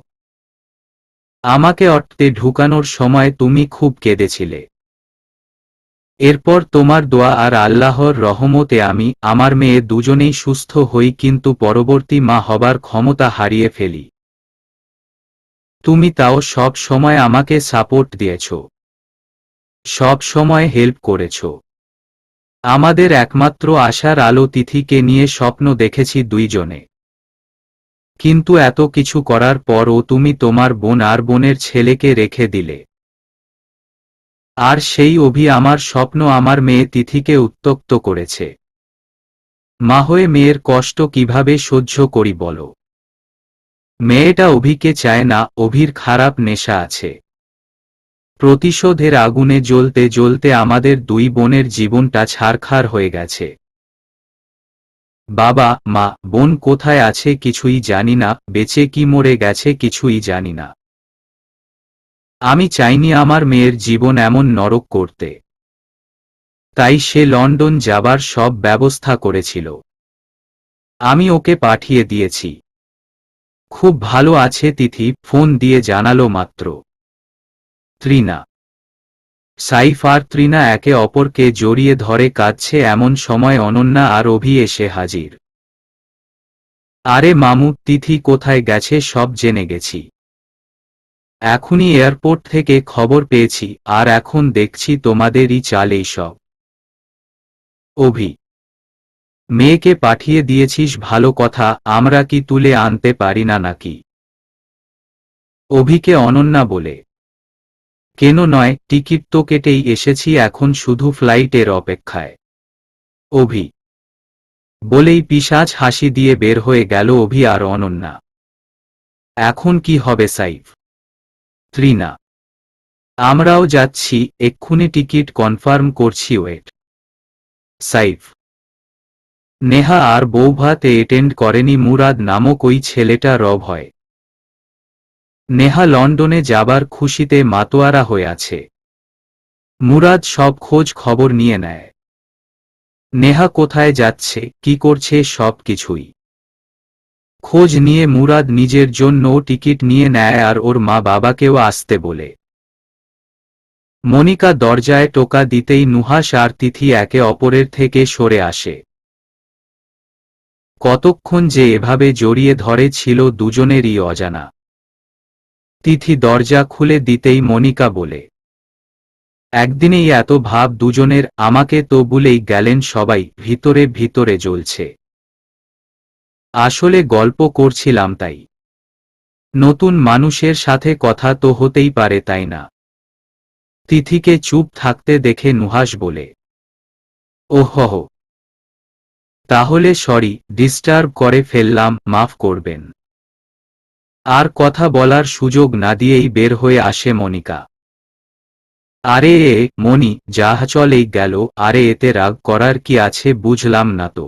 আমাকে অট্টে ঢুকানোর সময় তুমি খুব কেঁদেছিলে। এরপর তোমার দোয়া আর আল্লাহর রহমতে আমি, আমার মেয়ে দুজনেই সুস্থ হই, কিন্তু পরবর্তী মা হবার ক্ষমতা হারিয়ে ফেলি। তুমি তাও সব সময় আমাকে সাপোর্ট দিয়েছ, সব সময় হেল্প করেছ। আমাদের একমাত্র আশার আলো তিথিকে নিয়ে স্বপ্ন দেখেছি দুইজনে, কিন্তু এত কিছু করার পরও তুমি তোমার বোন আর বোনের ছেলেকে রেখে দিলে। আর সেই অভি আমার স্বপ্ন, আমার মেয়ে তিথিকে উত্ত্যক্ত করেছে। মা হয়ে মেয়ের কষ্ট কিভাবে সহ্য করি বলো? মেয়েটা অভিকে চায় না, অভির খারাপ নেশা আছে। প্রতিশোধের আগুনে জ্বলতে জ্বলতে আমাদের দুই বোনের জীবনটা ছারখার হয়ে গেছে। বাবা মা বোন কোথায় আছে কিছুই জানি না, বেঁচে কি মরে গেছে কিছুই জানি না। আমি চাইনি আমার মেয়ের জীবন এমন নরক করতে। তাই সে লন্ডন যাবার সব ব্যবস্থা করেছিল। আমি ওকে পাঠিয়ে দিয়েছি। খুব ভালো আছে তিথি ফোন দিয়ে জানালো মাত্র। তৃণা, সাইফ আর তৃণা একে অপরকে জড়িয়ে ধরে কাঁদছে, এমন সময় অনন্যা আর অভি এসে হাজির। আরে মামু, তিথি কোথায় গেছে সব জেনে গেছি। এখনই এয়ারপোর্ট থেকে খবর পেয়েছি, আর এখন দেখছি তোমাদেরই চাল এইসব। অভি, মেয়েকে পাঠিয়ে দিয়েছিস ভালো কথা, আমরা কি তুলে আনতে পারি না নাকি? অভিকে অনন্যা বলে। কেন নয়, টিকিট তো কেটেই এসেছি, এখন শুধু ফ্লাইটের অপেক্ষায়। অভি বলেই পিশাচ হাসি দিয়ে বের হয়ে গেল অভি আর অনন্যা। এখন কি হবে সাইফ? তৃণা, আমরাও যাচ্ছি, এক্ষুনি টিকিট কনফার্ম করছি, ওয়েট। সাইফ, নেহা আর বৌভাতে অ্যাটেন্ড করেনি মুরাদ নামক ওই ছেলেটা রব হয়। নেহা লন্ডনে যাবার খুশিতে মাতোয়ারা হয়ে আছে। মুরাদ সব খোঁজ খবর নিয়ে নেয়। নেহা কোথায় যাচ্ছে, কি করছে, সব কিছুই খোঁজ নিয়ে মুরাদ নিজের জন্য টিকিট নিয়ে নেয় আর ওর মা বাবাকেও আসতে বলে। মনিকা দরজায় টোকা দিতেই নুহাশ আর তিথি একে অপরের থেকে সরে আসে। কতক্ষণ যে এভাবে জড়িয়ে ধরে ছিল দুজনেরই অজানা। তিথি দরজা খুলে দিতেই মনিকা বলে, একদিনেই এত ভাব দুজনের, আমাকে তো ভুলেই গেলেন সবাই, ভিতরে ভিতরে জ্বলছে। আসলে গল্প করছিলাম তাই। নতুন মানুষের সাথে কথা তো হতেই পারে, তাই না? তিথিকে চুপ থাকতে দেখে নুহাশ বলে, ওহহ, তাহলে সরি, ডিস্টার্ব করে ফেললাম, মাফ করবেন। আর কথা বলার সুযোগ না দিয়েই বের হয়ে আসে মনিকা। আরে মনি, যা চলেই গেল, আরে এতে রাগ করার কি আছে, বুঝলাম না তো।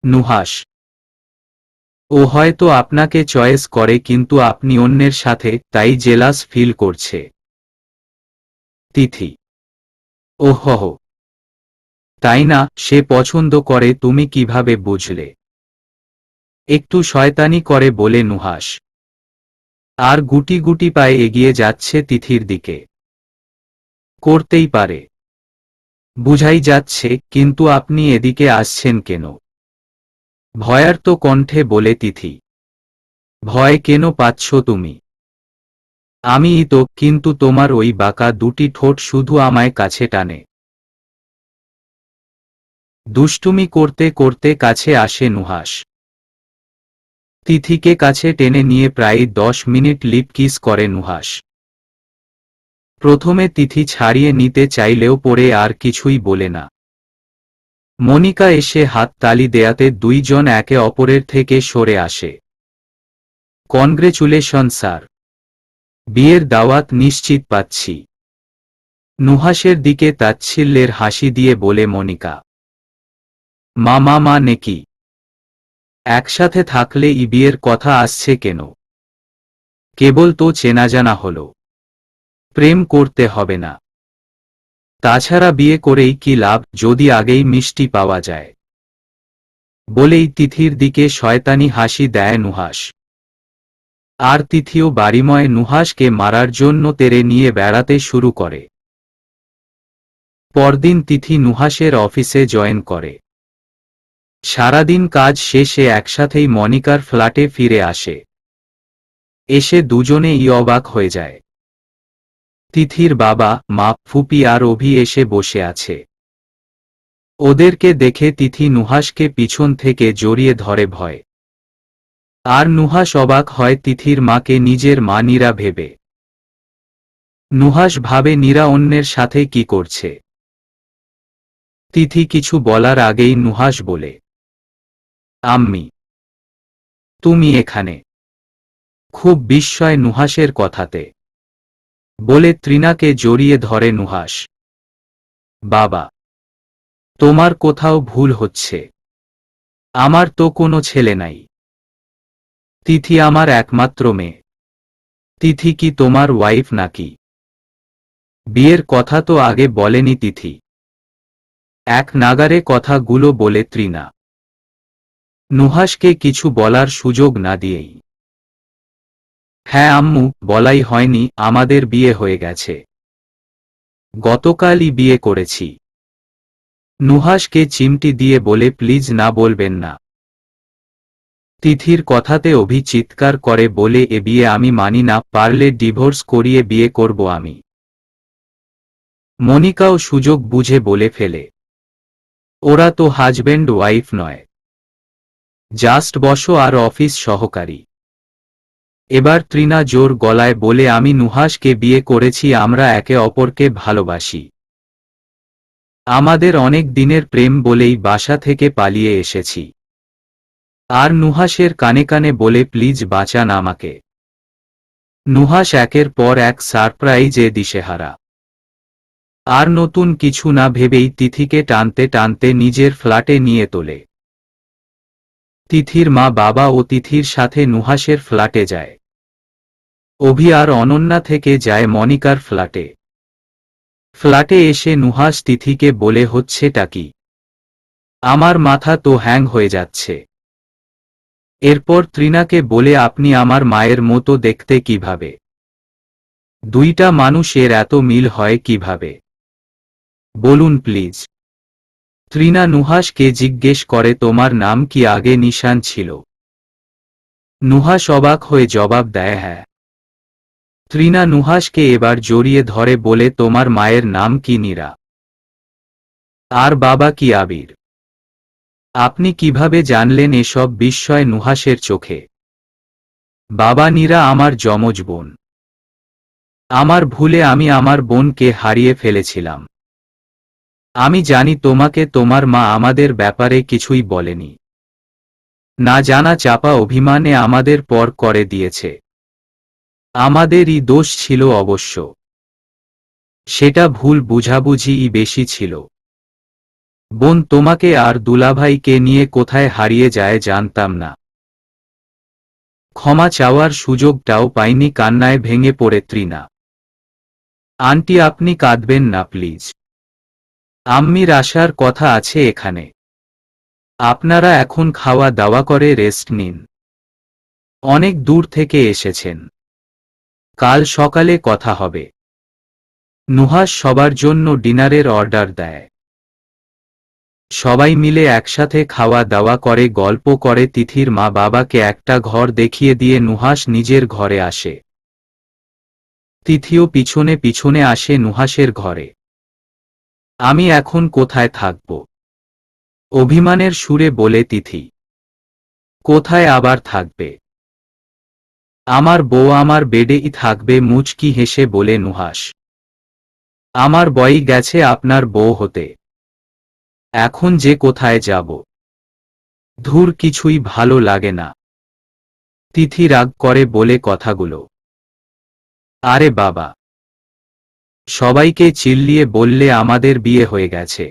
নুহাশ, ও হয়তো আপনাকে চয়েস করে, কিন্তু আপনি অন্যের সাথে, তাই জেলাস ফিল করছে। তিথি, ওহহ, তাই না? সে পছন্দ করে, তুমি কিভাবে বুঝলে? একটু শয়তানি করে বলে নুহাশ। আর গুটি গুটি পায়ে এগিয়ে যাচ্ছে তিথির দিকে। করতেই পারে, বুঝাই যাচ্ছে, কিন্তু আপনি এদিকে আসছেন কেন? ভয়ার্ত কণ্ঠে বলে তিথি। ভয় কেন পাচ্ছ তুমি? আমিই তো, কিন্তু তোমার ওই বাঁকা দুটি ঠোঁট শুধু আমায় কাছে টানে। দুষ্টুমি করতে করতে কাছে আসে নুহাশ। তিথিকে কাছে টেনে নিয়ে প্রায় 10 মিনিট লিপ কিস করে নুহাশ। প্রথমে তিথি ছাড়িয়ে নিতে চাইলেও পরে আর কিছুই বলে না। মনিকা এসে হাত তালি দেয়াতে দুইজন একে অপরের থেকে সরে আসে। কনগ্রেচুলেশন স্যার, বিয়ের দাওয়াত নিশ্চিত পাচ্ছি। নুহাশের দিকে তাচ্ছিল্যের হাসি দিয়ে বলে মনিকা। মা নেকি? একসাথে থাকলে বিয়ের কথা আসছে কেন? কেবল তো চেনাজানা হলো, প্রেম করতে হবে না। তাছাড়া বিয়ে করেই কি লাভ, যদি আগেই মিষ্টি পাওয়া যায়? বলেই তিথির দিকে শয়তানি হাসি দেয় নুহাশ। আর তিথিও বাড়িময় নুহাশকে মারার জন্য তেরে নিয়ে বেড়াতে শুরু করে। পরদিন তিথি নুহাশের অফিসে জয়েন করে। সারাদিন কাজ শেষে একসাথেই মনিকার ফ্ল্যাটে ফিরে আসে। এসে দুজনেই অবাক হয়ে যায়। তিথির বাবা, মা, ফুপি আর অভি এসে বসে আছে। ওদেরকে দেখে তিথি নুহাশকে পিছন থেকে জড়িয়ে ধরে ভয়। আর নুহাশ অবাক হয় তিথির মাকে নিজের মা নীরা ভেবে। নুহাশ ভাবে নীরা অন্যের সাথে কি করছে। তিথি কিছু বলার আগেই নুহাশ বলে, আম্মি, তুমি এখানে? খুব বিস্ময় নুহাশের কথাতে। বলে তৃণাকে জড়িয়ে ধরে নুহাশ। বাবা, তোমার কোথাও ভুল হচ্ছে। আমার তো কোনো ছেলে নাই। তিথি আমার একমাত্র মেয়ে। তিথি কি তোমার ওয়াইফ নাকি? বিয়ের কথা তো আগে বলেনি তিথি। এক নাগারে কথাগুলো বলে তৃণা। নুহাশকে কিছু বলার সুযোগ না দিয়েই, হ্যাঁ আম্মু, বলাই হয়নি, আমাদের বিয়ে হয়ে গেছে। গতকালই বিয়ে করেছি। নুহাসকে চিমটি দিয়ে বলে প্লিজ না বলবেন না। তিথির কথাতে অভি চিৎকার করে বলে এ বিয়ে আমি মানি না, পারলে ডিভোর্স করিয়ে বিয়ে করব আমি। মনিকাও সুযোগ বুঝে বলে ফেলে, ওরা তো হাজব্যান্ড ওয়াইফ নয়, জাস্ট বসো আর অফিস সহকারী। এবার তৃণা জোর গলায় বলে আমি নুহাসকে বিয়ে করেছি, আমরা একে অপরকে ভালোবাসি, আমাদের অনেক দিনের প্রেম বলেই বাসা থেকে পালিয়ে এসেছি। আর নুহাসের কানে কানে বলে প্লিজ বাঁচান আমাকে। নুহাস একের পর এক সারপ্রাইজে দিশেহারা। আর নতুন কিছু না ভেবেই তিথিকে টানতে টানতে নিজের ফ্ল্যাটে নিয়ে তোলে। তিথির মা বাবা ও তিথির সাথে নুহাসের ফ্ল্যাটে যায়। অভি আর অনন্যা থেকে যায় মনিকার ফ্ল্যাটে। ফ্ল্যাটে এসে নুহাস তিথিকে বলে হচ্ছেটা কি? আমার মাথা তো হ্যাং হয়ে যাচ্ছে। এরপর তৃণাকে বলে আপনি আমার মায়ের মতো দেখতে কিভাবে? দুইটা মানুষের এত মিল হয় কিভাবে? বলুন প্লিজ। তৃণা নুহাসকে জিজ্ঞেস করে তোমার নাম কি আগে নিশান ছিল? নুহাস অবাক হয়ে জবাব দেয় হ্যাঁ। তৃণা নুহাসকে এবার জড়িয়ে ধরে বলে তোমার মায়ের নাম কি নীরা? আর বাবা কি আবির? আপনি কিভাবে জানলেন এসব বিস্ময় নুহাসের চোখে। বাবা নীরা আমার যমজ বোন। আমার ভুলে আমি আমার বোনকে হারিয়ে ফেলেছিলাম। আমি জানি তোমাকে তোমার মা আমাদের ব্যাপারে কিছুই বলেনি। না জানা চাপা অভিমানে আমাদের পর করে দিয়েছে। আমাদেরই দোষ ছিল অবশ্য। সেটা ভুল বুঝাবুঝিই বেশি ছিল। বোন তোমাকে আর দুলাভাইকে নিয়ে কোথায় হারিয়ে যায় জানতাম না। ক্ষমা চাওয়ার সুযোগটাও পাইনি, কান্নায় ভেঙে পড়ে তৃণা। আন্টি আপনি কাঁদবেন না প্লিজ। আম্মির আসার কথা আছে এখানে। আপনারা এখন খাওয়া দাওয়া করে রেস্ট নিন। অনেক দূর থেকে এসেছেন। কাল সকালে কথা হবে। নুহাস সবার জন্য ডিনারের অর্ডার দেয়। সবাই মিলে একসাথে খাওয়া দাওয়া করে গল্প করে। তিথির মা বাবাকে একটা ঘর দেখিয়ে দিয়ে নুহাস নিজের ঘরে আসে। তিথিও পিছনে পিছনে আসে নুহাসের ঘরে। আমি এখন কোথায় থাকব? অভিমানের সুরে বলে তিথি। কোথায় আবার থাকবে? আমার বউ আমার বেডেই থাকবে, মুচকি হেসে বলে নুহাস। আমার বই গেছে আপনার বউ হতে। এখন যে কোথায় যাব? ধুর, কিছুই ভালো লাগে না। তিথি রাগ করে বলে কথাগুলো। আরে বাবা, সবাইকে চিল্লিয়ে বললে আমাদের বিয়ে হয়ে গেছে,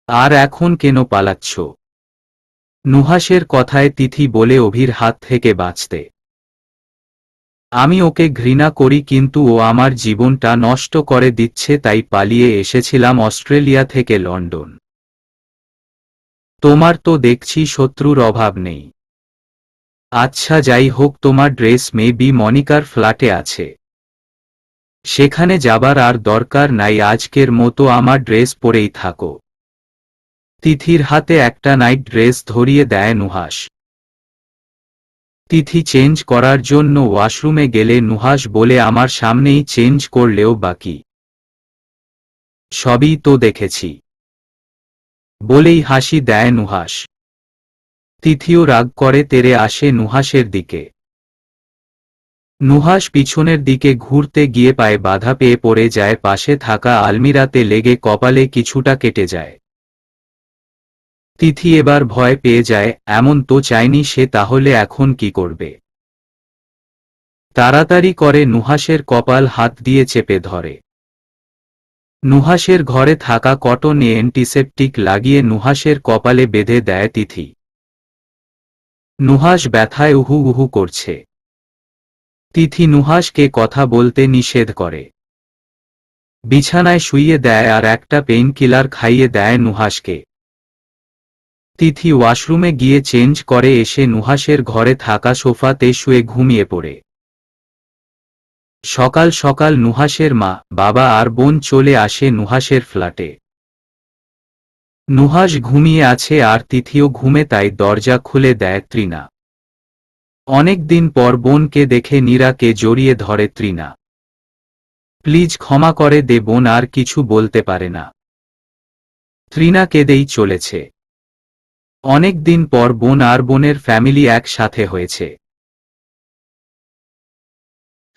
আর এখন কেন পালাচ্ছ? নুহাসের কথায় তিথি বলে অভির হাত থেকে বাঁচতে। আমি ওকে ঘৃণা করি, কিন্তু ও আমার জীবনটা নষ্ট করে দিচ্ছে, তাই পালিয়ে এসেছিলাম অস্ট্রেলিয়া থেকে লন্ডন। তোমার তো দেখছি শত্রুর অভাব নেই। আচ্ছা যাই হোক, তোমার ড্রেস মেবি মনিকার ফ্ল্যাটে আছে। সেখানে যাবার আর দরকার নাই, আজকের মতো আমার ড্রেস পরেই থাকো। তিথির হাতে একটা নাইট ড্রেস ধরিয়ে দেয় নুহাস। তিথি চেঞ্জ করার জন্য ওয়াশরুমে গেলে নুহাস বলে আমার সামনেই চেঞ্জ করলেও বাকি সবই তো দেখেছি, বলেই হাসি দেয় নুহাস। তিথিও রাগ করে তেড়ে আসে নুহাসের দিকে। নুহাস পিছনের দিকে ঘুরতে গিয়ে পায়ে বাধা পেয়ে পড়ে যায়, পাশে থাকা আলমিরাতে লেগে কপালে কিছুটা কেটে যায়। তিথি এবার ভয় পেয়ে যায়, এমন তো চায়নি সে, তাহলে এখন কি করবে? তাড়াতাড়ি করে নুহাসের কপাল হাত দিয়ে চেপে ধরে। নুহাসের ঘরে থাকা কটনে অ্যান্টিসেপটিক লাগিয়ে নুহাসের কপালে বেঁধে দেয় তিথি। নুহাস ব্যথায় উহু উহু করছে। তিথি নুহাসকে কথা বলতে নিষেধ করে। বিছানায় শুইয়ে দেয় আর একটা পেইন কিলার খাইয়ে দেয় নুহাসকে। তিথি ওয়াশরুমে গিয়ে চেঞ্জ করে এসে নুহাসের ঘরে থাকা সোফাতে শুয়ে ঘুমিয়ে পড়ে। সকাল সকাল নুহাসের মা, বাবা আর বোন চলে আসে নুহাসের ফ্ল্যাটে। নুহাস ঘুমিয়ে আছে আর তিথিও ঘুমে, তাই দরজা খুলে দেয় তৃণা। অনেক দিন পর বোনকে দেখে নীরাকে জড়িয়ে ধরে তৃণা। প্লিজ ক্ষমা করে দে বোন, আর কিছু বলতে পারে না। তৃণা কেঁদেই চলেছে। অনেক দিন পর বোন আর বোনের ফ্যামিলি একসাথে হয়েছে।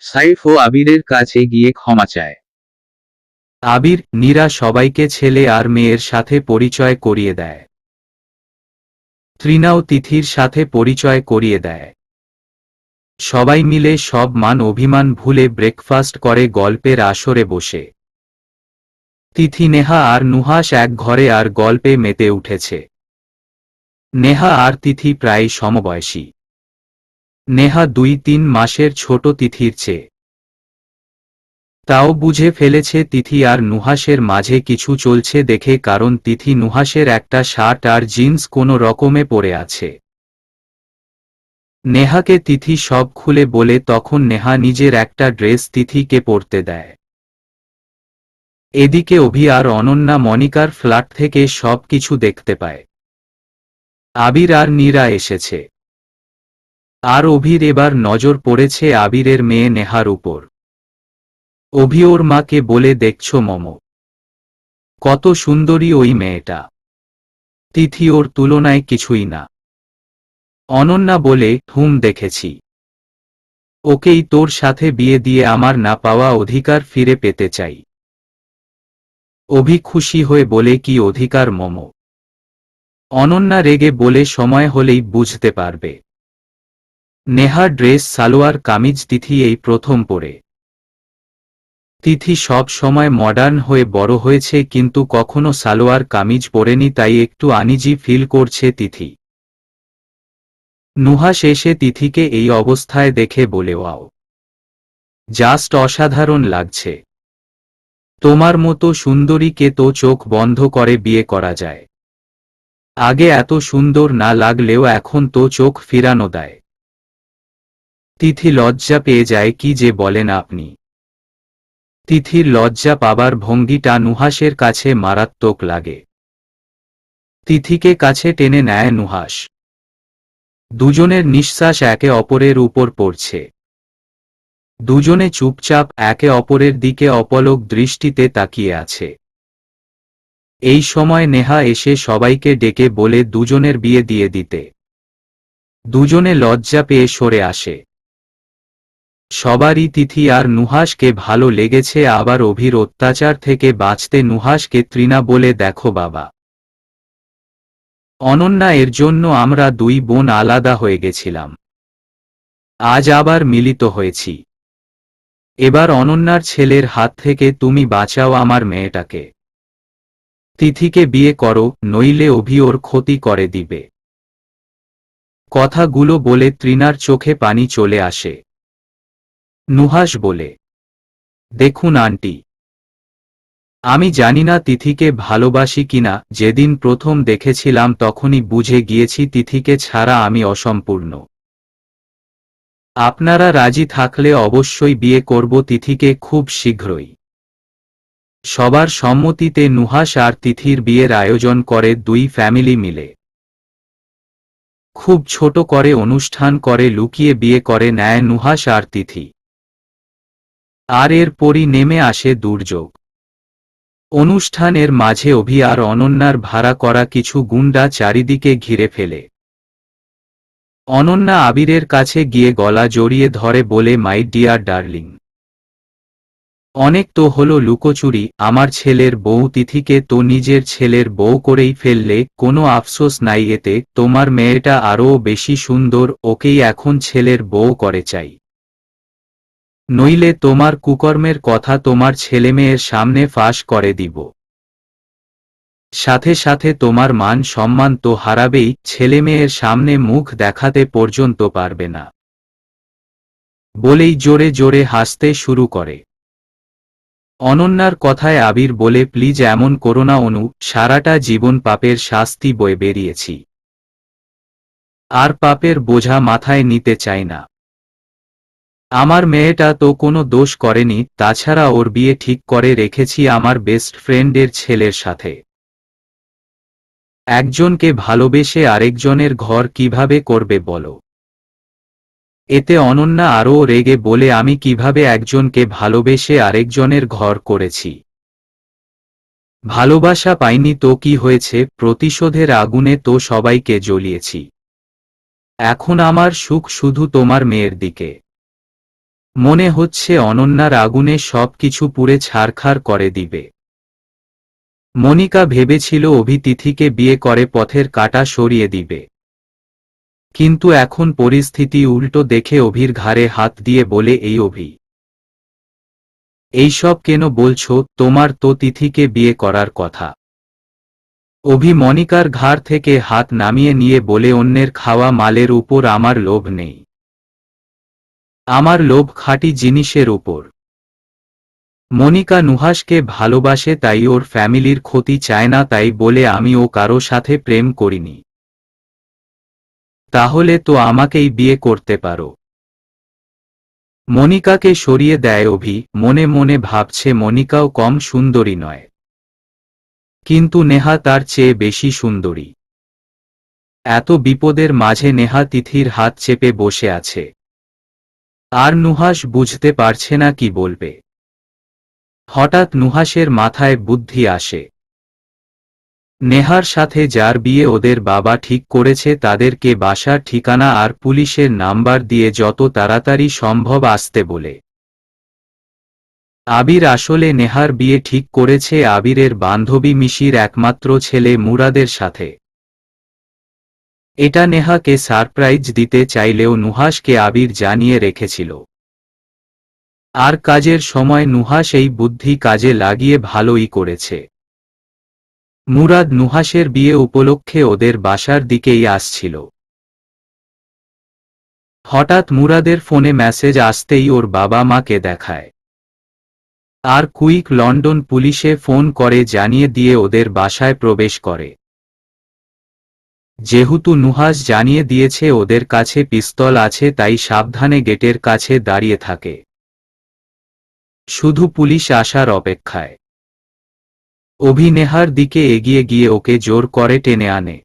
সাইফ ও আবিরের কাছে গিয়ে ক্ষমা চায়। আবির, নীরা সবাইকে ছেলে আর মেয়ের সাথে পরিচয় করিয়ে দেয়। তৃণাও তিথির সাথে পরিচয় করিয়ে দেয়। সবাই মিলে সব মান অভিমান ভুলে ব্রেকফাস্ট করে গল্পের আসরে বসে। তিথি, নেহা আর নুহাস এক ঘরে আর গল্পে মেতে উঠেছে। নেহা আর তিথি প্রায় সমবয়সী। নেহা 2-3 মাসের ছোট তিথির চেয়ে। তাও বুঝে ফেলেছে তিথি আর নুহাসের মাঝে কিছু চলছে দেখে, কারণ তিথি নুহাসের একটা শার্ট আর জিন্স কোনো রকমে পরে আছে। নেহাকে তিথি সব খুলে বলে, তখন নেহা নিজের একটা ড্রেস তিথিকে পরতে দেয়। এদিকে অভি আর অনন্যা মনিকার ফ্ল্যাট থেকে সব কিছু দেখতে পায়। আবির আর নীরা এসেছে। আর অভির এবার নজর পড়েছে আবিরের মেয়ে নেহার উপর। অভি ওর মাকে বলে, দেখছো মম, কত সুন্দরী ওই মেয়েটা, তিথি ওর তুলনায় কিছুই না। অনন্যা বলে, দেখেছি। ওকেই তোর সাথে বিয়ে দিয়ে আমার না পাওয়া অধিকার ফিরে পেতে চাই। অভি খুশি হয়ে বলে, কি অধিকার মম? অনন্যা রেগে বলে, সময় হলেই বুঝতে পারবে। নেহা ড্রেস সালোয়ার কামিজ তিথি এই প্রথম পরে। তিথি সব সময় মডার্ন হয়ে বড় হয়েছে, কিন্তু কখনো সালোয়ার কামিজ পরেনি, তাই একটু আনইজি ফিল করছে তিথি। নুহাস এসে তিথিকে এই অবস্থায় দেখে বলে, ওয়াও, জাস্ট অসাধারণ লাগছে। তোমার মতো সুন্দরীকে তো চোখ বন্ধ করে বিয়ে করা যায়। আগে এত সুন্দর না লাগলেও এখন তো চোখ ফিরানো দেয়। তিথি লজ্জা পেয়ে যায়, কি যে বলেন আপনি। তিথির লজ্জা পাবার ভঙ্গিটা নুহাসের কাছে মারাত্মক লাগে। তিথিকে কাছে টেনে নেয় নুহাস। দুজনের নিঃশ্বাস একে অপরের উপর পড়ছে। দুজনে চুপচাপ একে অপরের দিকে অপলক দৃষ্টিতে তাকিয়ে আছে। এই সময় নেহা এসে সবাইকে ডেকে বলে দুজনের বিয়ে দিয়ে দিতে। দুজনে লজ্জা পেয়ে সরে আসে। সবারই তিথি আর নুহাসকে ভালো লেগেছে, আবার অভির অত্যাচার থেকে বাঁচতে নুহাসকে তৃণা বলে, দেখো বাবা, অনন্যা, এর জন্য আমরা দুই বোন আলাদা হয়ে গেছিলাম, আজ আবার মিলিত হয়েছি। এবার অনন্যার ছেলের হাত থেকে তুমি বাঁচাও আমার মেয়েটাকে। তিথিকে বিয়ে করো, নইলে অভি ওর ক্ষতি করে দিবে। কথাগুলো বলে তৃণার চোখে পানি চলে আসে। নুহাস বলে, দেখুন আন্টি, আমি জানি না তিথিকে ভালোবাসি কিনা, যেদিন প্রথম দেখেছিলাম তখনই বুঝে গিয়েছি তিথিকে ছাড়া আমি অসম্পূর্ণ। আপনারা রাজি থাকলে অবশ্যই বিয়ে করব তিথিকে খুব শীঘ্রই। সবার সম্মতিতে নুহাস আর তিথির বিয়ের আয়োজন করে দুই ফ্যামিলি মিলে। খুব ছোট করে অনুষ্ঠান করে লুকিয়ে বিয়ে করে নেয় নুহাস আর তিথি। আর এরপরই নেমে আসে দুর্যোগ। অনুষ্ঠানের মাঝে অভি আর অনন্যার ভাড়া করা কিছু গুন্ডা চারিদিকে ঘিরে ফেলে। অনন্যা আবিরের কাছে গিয়ে গলা জড়িয়ে ধরে বলে, মাই ডিয়ার ডার্লিং, অনেক তো হলো লুকোচুরি, আমার ছেলের বউ তিথিকে তো নিজের ছেলের বউ করেই ফেললে, কোনো আফসোস নাই এতে? তোমার মেয়েটা আরও বেশি সুন্দর, ওকেই এখন ছেলের বউ করে চাই। নইলে তোমার কুকর্মের কথা তোমার ছেলেমেয়ের সামনে ফাঁস করে দিব। সাথে সাথে তোমার মান সম্মান তো হারাবেই, ছেলেমেয়ের সামনে মুখ দেখাতে পর্যন্ত পারবে না। বলেই জোরে জোরে হাসতে শুরু করে। অনন্যার কথায় আবির বলে, প্লিজ এমন করো না অনু, সারাটা জীবন পাপের শাস্তি বয়ে বেরিয়েছি, আর পাপের বোঝা মাথায় নিতে চাই না। আমার মেয়েটা তো কোনো দোষ করেনি, তাছাড়া ওর বিয়ে ঠিক করে রেখেছি আমার বেস্ট ফ্রেন্ডের ছেলের সাথে। একজনকে ভালোবেসে আরেকজনের ঘর কিভাবে করবে বলো? এতে অনন্যা আরও রেগে বলে, আমি কিভাবে একজনকে ভালোবেসে আরেকজনের ঘর করেছি? ভালোবাসা পাইনি তো কি হয়েছে, প্রতিশোধের আগুনে তো সবাইকে জ্বলিয়েছি। এখন আমার সুখ শুধু তোমার মেয়ের দিকে। মনে হচ্ছে অনন্যার আগুনে সবকিছু পুড়ে ছারখার করে দিবে। মনিকা ভেবেছিল অভি তিথিকে বিয়ে করে পথের কাঁটা সরিয়ে দিবে, কিন্তু এখন পরিস্থিতি উল্টো দেখে অভির ঘাড়ে হাত দিয়ে বলে, এই অভি, এইসব কেন বলছো? তোমার তো তিথিকে বিয়ে করার কথা। অভি মনিকার ঘাড় থেকে হাত নামিয়ে নিয়ে বলে, অন্যের খাওয়া মালের উপর আমার লোভ নেই। আমার লোভ খাঁটি জিনিসের উপর। মনিকা নুহাসকে ভালোবাসে, তাই ওর ফ্যামিলির ক্ষতি চায় না, তাই বলে আমি ও কারো সাথে প্রেম করিনি। তাহলে তো আমাকেই বিয়ে করতে পারো। মনিকাকে সরিয়ে দেয় অভি, মনে মনে ভাবছে মনিকাও কম সুন্দরী নয়, কিন্তু নেহা তার চেয়ে বেশি সুন্দরী। এত বিপদের মাঝে নেহা তিথির হাত চেপে বসে আছে, আর নুহাস বুঝতে পারছে না কি বলবে। হঠাৎ নুহাসের মাথায় বুদ্ধি আসে। নেহার সাথে যার বিয়ে ওদের বাবা ঠিক করেছে তাদেরকে বাসার ঠিকানা আর পুলিশের নাম্বার দিয়ে যত তাড়াতাড়ি সম্ভব আসতে বলে। আবির আসলে নেহার বিয়ে ঠিক করেছে আবিরের বান্ধবী মিশির একমাত্র ছেলে মুরাদের সাথে। এটা নেহাকে সারপ্রাইজ দিতে চাইলেও নুহাসকে আবির জানিয়ে রেখেছিল। আর কাজের সময় নুহাস এই বুদ্ধি কাজে লাগিয়ে ভালোই করেছে। মুরাদ নুহাসের বিয়ে উপলক্ষে ওদের বাসার দিকেই আসছিল। হঠাৎ মুরাদের ফোনে মেসেজ আসতেই ওর বাবা মাকে দেখায়, আর কুইক লন্ডন পুলিশে ফোন করে জানিয়ে দিয়ে ওদের বাসায় প্রবেশ করে। যেহেতু নুহাস জানিয়ে দিয়েছে ওদের কাছে পিস্তল আছে, তাই সাবধানে গেটের কাছে দাঁড়িয়ে থাকে, শুধু পুলিশ আসার অপেক্ষায়। অভি নেহার দিকে এগিয়ে গিয়ে ওকে জোর করে টেনে আনে।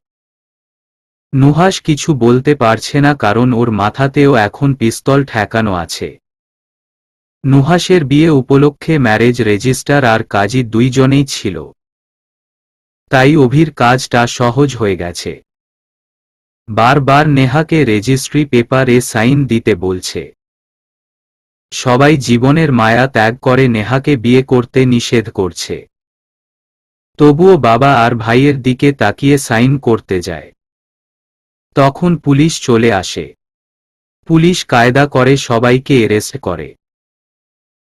নুহাস কিছু বলতে পারছে না, কারণ ওর মাথাতেও এখন পিস্তল ঠেকানো আছে। নুহাসের বিয়ে উপলক্ষে ম্যারেজ রেজিস্টার আর কাজী দুইজনেই ছিল, তাই অভির কাজটা সহজ হয়ে গেছে। বারবার নেহাকে রেজিস্ট্রি পেপারে সাইন দিতে বলছে। সবাই জীবনের মায়া ত্যাগ করে নেহাকে বিয়ে করতে নিষেধ করছে, তবুও বাবা আর ভাইয়ের দিকে তাকিয়ে সাইন করতে যায়। তখন পুলিশ চলে আসে। পুলিশ কায়দা করে সবাইকে অ্যারেস্ট করে।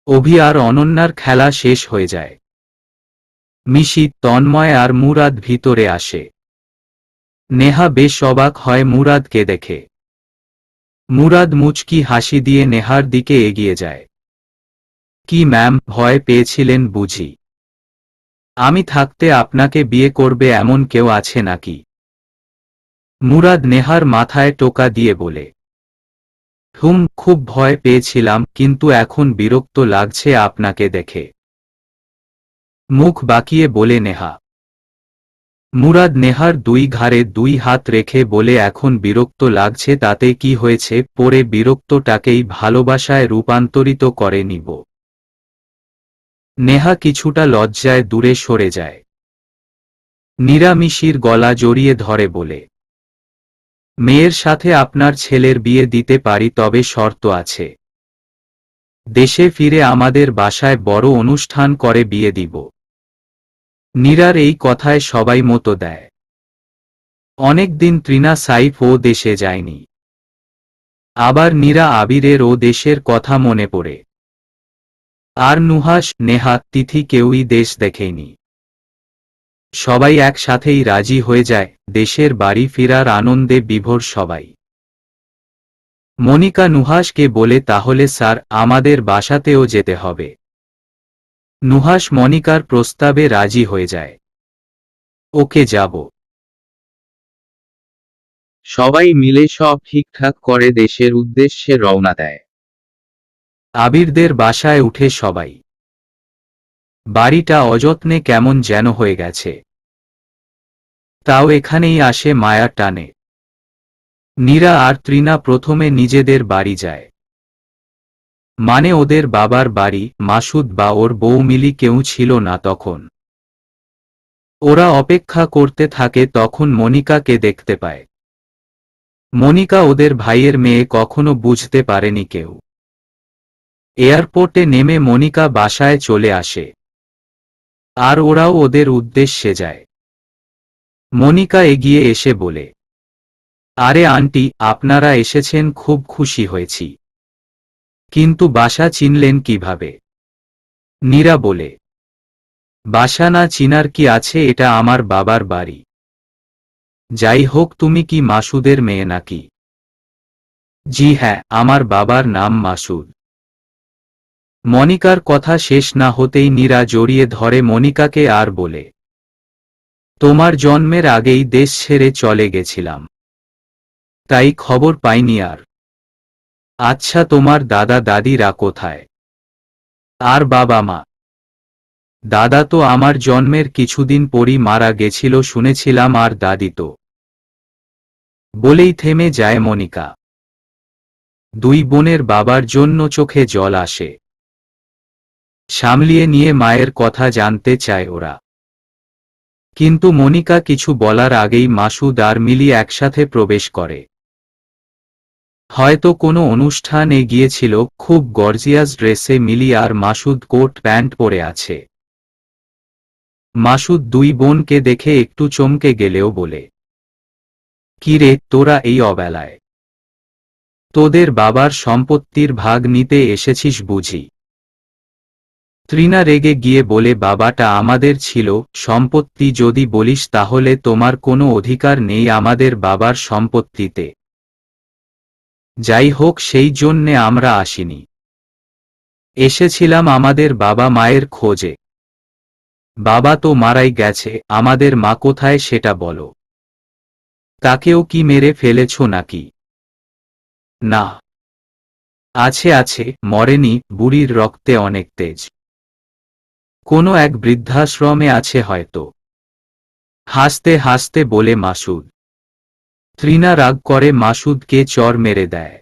অভি আর অনন্যার খেলা শেষ হয়ে যায়। মিশি, তন্ময় আর মুরাদ ভিতরে আসে। নেহা বেশ অবাক হয় মুরাদকে দেখে। মুরাদ মুচকি হাসি দিয়ে নেহার দিকে এগিয়ে যায়। কি ম্যাম, ভয় পেয়েছিলেন বুঝি? আমি থাকতে আপনাকে বিয়ে করবে এমন কেউ আছে নাকি? মুরাদ নেহার মাথায় টোকা দিয়ে বলে। খুব ভয় পেয়েছিলাম, কিন্তু এখন বিরক্ত লাগছে আপনাকে দেখে, মুখ বাঁকিয়ে বলে নেহা। মুরাদ নেহার দুই ঘাড়ে দুই হাত রেখে বলে, এখন বিরক্ত লাগছে তাতে কি হয়েছে, পরে বিরক্তটাকেই ভালোবাসায় রূপান্তরিত করে নিব। নেহা কিছুটা লজ্জায় দূরে সরে যায়। নিরামিষির গলা জড়িয়ে ধরে বলে, মেয়ের সাথে আপনার ছেলের বিয়ে দিতে পারি, তবে শর্ত আছে। দেশে ফিরে আমাদের বাসায় বড় অনুষ্ঠান করে বিয়ে দিব। নীরার এই কথায় সবাই মতো দেয়। অনেকদিন তৃণা সাইফ ও দেশে যায়নি। আবার নীরা আবিরের ও দেশের কথা মনে পড়ে। আর নুহাস, নেহা, তিথি কেউই দেশ দেখেনি। সবাই একসাথেই রাজি হয়ে যায়। দেশের বাড়ি ফিরার আনন্দে বিভোর সবাই। মনিকা নুহাসকে বলে, তাহলে স্যার, আমাদের বাসাতেও যেতে হবে। নুহাস মনিকার প্রস্তাবে রাজি হয়ে যায়। ওকে, যাব। সবাই মিলে সব ঠিকঠাক করে দেশের উদ্দেশ্যে রওনা দেয়। আবিরদের বাসায় উঠে সবাই। বাড়িটা অযত্নে কেমন যেন হয়ে গেছে। তাও এখানেই আসে মায়া টানে। নীরা আর তৃণা প্রথমে নিজেদের বাড়ি যায়, মানে ওদের বাবার বাড়ি। মাসুদ বা ওর বউ মিলি কেউ ছিল না তখন। ওরা অপেক্ষা করতে থাকে তখন মনিকাকে দেখতে পায়। মনিকা ওদের ভাইয়ের মেয়ে, কখনো বুঝতে পারেনি কেউ। এয়ারপোর্টে নেমে মনিকা বাসায় চলে আসে, আর ওরাও ওদের উদ্দেশ্যে যায়। মনিকা এগিয়ে এসে বলে, আরে আন্টি, আপনারা এসেছেন, খুব খুশি হয়েছি। কিন্তু বাসা চিনলেন কিভাবে? নীরা বলে, বাসা না চিনার কি আছে, এটা আমার বাবার বাড়ি। যাই হোক, তুমি কি মাসুদের মেয়ে নাকি? জি হ্যাঁ, আমার বাবার নাম মাসুদ। মনিকার কথা শেষ না হতেই নীরা জড়িয়ে ধরে মনিকাকে আর বলে, তোমার জন্মের আগেই দেশ ছেড়ে চলে গেছিলাম, তাই খবর পাইনি আর। আচ্ছা, তোমার দাদা দাদিরা কোথায়? আর বাবা মা? দাদা তো আমার জন্মের কিছুদিন পরই মারা গেছিল শুনেছিলাম, আর দাদি তো। বলেই থেমে যায় মনিকা। দুই বোনের বাবার জন্য চোখে জল আসে। সামলিয়ে নিয়ে মায়ের কথা জানতে চায় ওরা, কিন্তু মনিকা কিছু বলার আগেই মাসুদ আর মিলি একসাথে প্রবেশ করে। হয়তো কোনো অনুষ্ঠানে গিয়েছিল। খুব গর্জিয়াস ড্রেসে মিলি আর মাসুদ কোট প্যান্ট পরে আছে। মাসুদ দুই বোনকে দেখে একটু চমকে গেলেও বলে, কি রে, তোরা এই অবেলায়? তোদের বাবার সম্পত্তির ভাগ নিতে এসেছিস বুঝি? তৃণা রেগে গিয়ে বলে, বাবাটা আমাদের ছিল, সম্পত্তি যদি বলিস তাহলে তোমার কোনো অধিকার নেই আমাদের বাবার সম্পত্তিতে। যাই হোক, সেই জন্যে আমরা আসিনি। এসেছিলাম আমাদের বাবা মায়ের খোঁজে। বাবা তো মারাই গেছে, আমাদের মা কোথায় সেটা বলো। তাকেও কি মেরে ফেলেছ নাকি? না, আছে আছে, মরেনি, বুড়ির রক্তে অনেক তেজ। কোনো এক বৃদ্ধাশ্রমে আছে হয়তো। হাসতে হাসতে বলে মাসুদ। তৃণা রাগ করে মাসুদকে চর মেরে দেয়।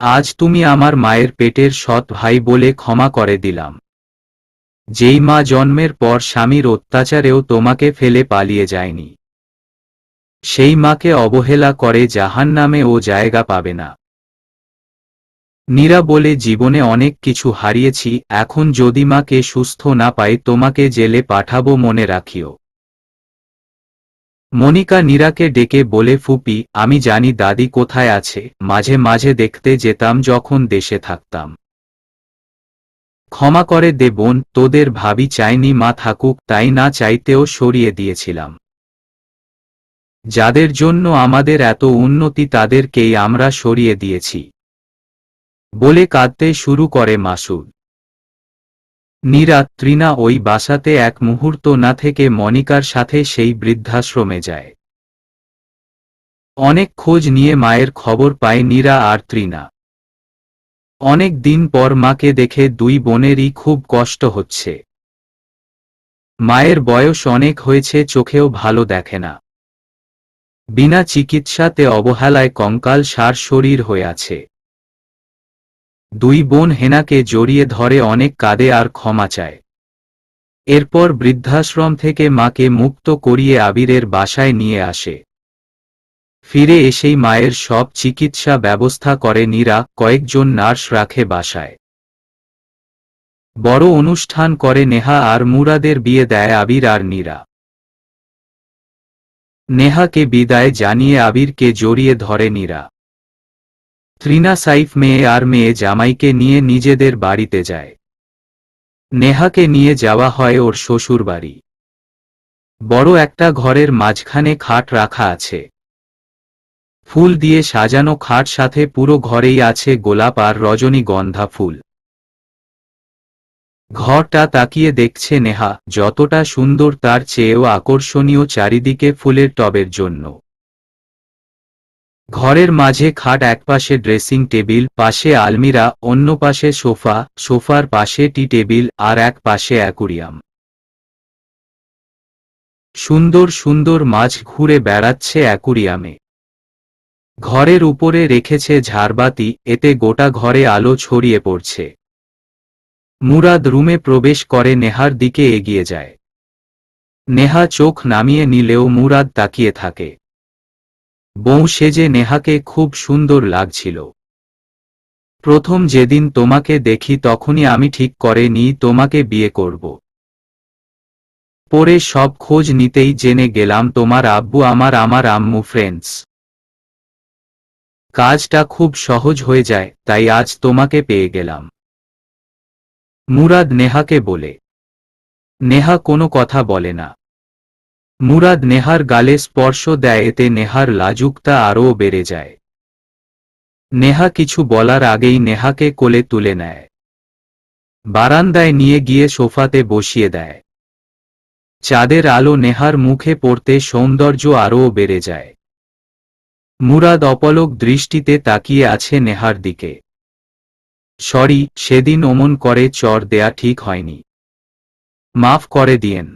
আজ তুমি আমার মায়ের পেটের সৎ ভাই বলে ক্ষমা করে দিলাম। যেই মা জন্মের পর স্বামীর অত্যাচারেও তোমাকে ফেলে পালিয়ে যায়নি, সেই মাকে অবহেলা করে জাহান্নামে ও জায়গা পাবে না। নীরা বলে, জীবনে অনেক কিছু হারিয়েছি, এখন যদি মাকে সুস্থ না পাই তোমাকে জেলে পাঠাবো, মনে রাখিও। মনিকা নীরাকে ডেকে বলে, ফুপি, আমি জানি দাদি কোথায় আছে, মাঝে মাঝে দেখতে যেতাম যখন দেশে থাকতাম। ক্ষমা করে দে বোন, তোদের ভাবি চাইনি মা থাকুক, তাই না চাইতেও সরিয়ে দিয়েছিলাম। যাদের জন্য আমাদের এত উন্নতি তাদেরকেই আমরা সরিয়ে দিয়েছি। বলে কাঁদতে শুরু করে মাসুদ। নীরা, তৃণা ওই বাসাতে এক মুহূর্ত না থেকে মনিকার সাথে সেই বৃদ্ধাশ্রমে যায়। অনেক খোঁজ নিয়ে মায়ের খবর পায় নীরা আর তৃণা। অনেক দিন পর মাকে দেখে দুই বোনেরই খুব কষ্ট হচ্ছে। মায়ের বয়স অনেক হয়েছে, চোখেও ভালো দেখে না। বিনা চিকিৎসাতে অবহেলায় কঙ্কাল সার শরীর হয়ে আছে। দুই বোন হেনাকে জড়িয়ে ধরে অনেক কাঁদে আর ক্ষমা চায়। এরপর বৃদ্ধাশ্রম থেকে মাকে মুক্ত করিয়ে আবিরের বাসায় নিয়ে আসে। ফিরে এসেই মায়ের সব চিকিৎসা ব্যবস্থা করে নীরা, কয়েকজন নার্স রাখে বাসায়। বড় অনুষ্ঠান করে নেহা আর মুরাদের বিয়ে দেয় আবির আর নীরা। নেহাকে বিদায় জানিয়ে আবিরকে জড়িয়ে ধরে নীরা। তৃণা সাইফ মেয়ে আর মেয়ে জামাইকে নিয়ে নিজেদের বাড়িতে যায়। নেহাকে নিয়ে যাওয়া হয় ওর শ্বশুর বাড়ি। বড় একটা ঘরের মাঝখানে খাট রাখা আছে। ফুল দিয়ে সাজানো খাট, সাথে পুরো ঘরেই আছে গোলাপ আর রজনীগন্ধা ফুল। ঘরটা তাকিয়ে দেখছে নেহা, যতটা সুন্দর তার চেয়েও আকর্ষণীয় চারিদিকে ফুলের টবের জন্য। ঘরের মাঝে খাট, একপাশে ড্রেসিং টেবিল, পাশে আলমিরা, অন্য পাশে সোফা, সোফার পাশে টি টেবিল, আর এক পাশে অ্যাকুরিয়াম। সুন্দর সুন্দর মাছ ঘুরে বেড়াচ্ছে অ্যাকুরিয়ামে। ঘরের উপরে রেখেছে ঝাড়বাতি, এতে গোটা ঘরে আলো ছড়িয়ে পড়ছে। মুরাদ রুমে প্রবেশ করে নেহার দিকে এগিয়ে যায়। নেহা চোখ নামিয়ে নিলেও মুরাদ তাকিয়ে থাকে। বউ সেজে নেহাকে খুব সুন্দর লাগছিল। প্রথম যেদিন তোমাকে দেখি তখনই আমি ঠিক করে নিই তোমাকে বিয়ে করব। পরে সব খোঁজ নিতেই জেনে গেলাম তোমার আব্বু আমার আম্মু ফ্রেন্ডস। কাজটা খুব সহজ হয়ে যায়, তাই আজ তোমাকে পেয়ে গেলাম। মুরাদ নেহাকে বলে। নেহা কোনো কথা বলে না। মুরাদ নেহার গালে স্পর্শ দেয়, এতে নেহার লাজুকতা আরও বেড়ে যায়। নেহা কিছু বলার আগেই নেহাকে কোলে তুলে নেয়। বারান্দায় নিয়ে গিয়ে সোফাতে বসিয়ে দেয়। চাঁদের আলো নেহার মুখে পড়তে সৌন্দর্য আরও বেড়ে যায়। মুরাদ অপলক দৃষ্টিতে তাকিয়ে আছে নেহার দিকে। সরি, সেদিন অমন করে চর দেয়া ঠিক হয়নি। মাফ করে দিয়েন।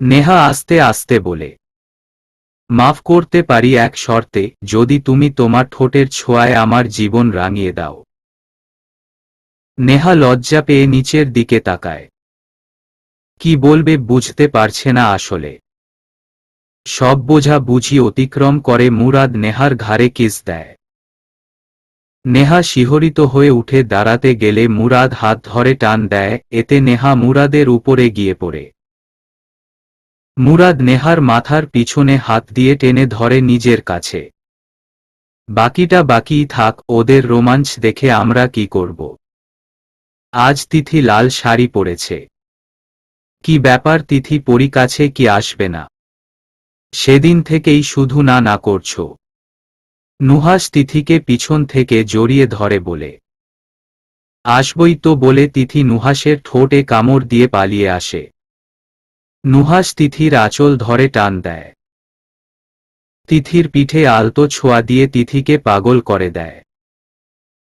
নেহা আস্তে আস্তে বলে। মাফ করতে পারি এক শর্তে, যদি তুমি তোমার ঠোঁটের ছোঁয়ায় আমার জীবন রাঙিয়ে দাও। নেহা লজ্জা পেয়ে নিচের দিকে তাকায়। কি বলবে বুঝতে পারছে না আসলে। সব বোঝা বুঝি অতিক্রম করে মুরাদ নেহার ঘাড়ে কিস দেয়। নেহা শিহরিত হয়ে উঠে দাঁড়াতে গেলে মুরাদ হাত ধরে টান দেয়, এতে নেহা মুরাদের উপরে গিয়ে পড়ে। মুরাদ নেহার মাথার পিছনে হাত দিয়ে টেনে ধরে নিজের কাছে। বাকিটা বাকিই থাক, ওদের রোমাঞ্চ দেখে আমরা কি করব। আজ তিথি লাল শাড়ি পরেছে। কি ব্যাপার, তিথি পরি কাছে কি আসবে না? সেদিন থেকেই শুধু না না করছো। নুহাস তিথিকে পিছন থেকে জড়িয়ে ধরে বলে। আসবই তো বলে তিথি নুহাসের ঠোঁটে কামড় দিয়ে পালিয়ে আসে। নুহাস তিথির আঁচল ধরে টান দেয়। তিথির পিঠে আলতো ছোঁয়া দিয়ে তিথিকে পাগল করে দেয়।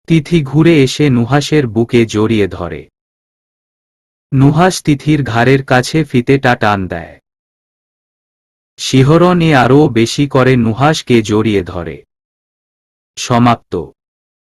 তিথি ঘুরে এসে নুহাসের বুকে জড়িয়ে ধরে। নুহাস তিথির ঘাড়ের কাছে ফিতেটা টান দেয়। শিহরণে আরও বেশি করে নুহাসকে জড়িয়ে ধরে। সমাপ্ত।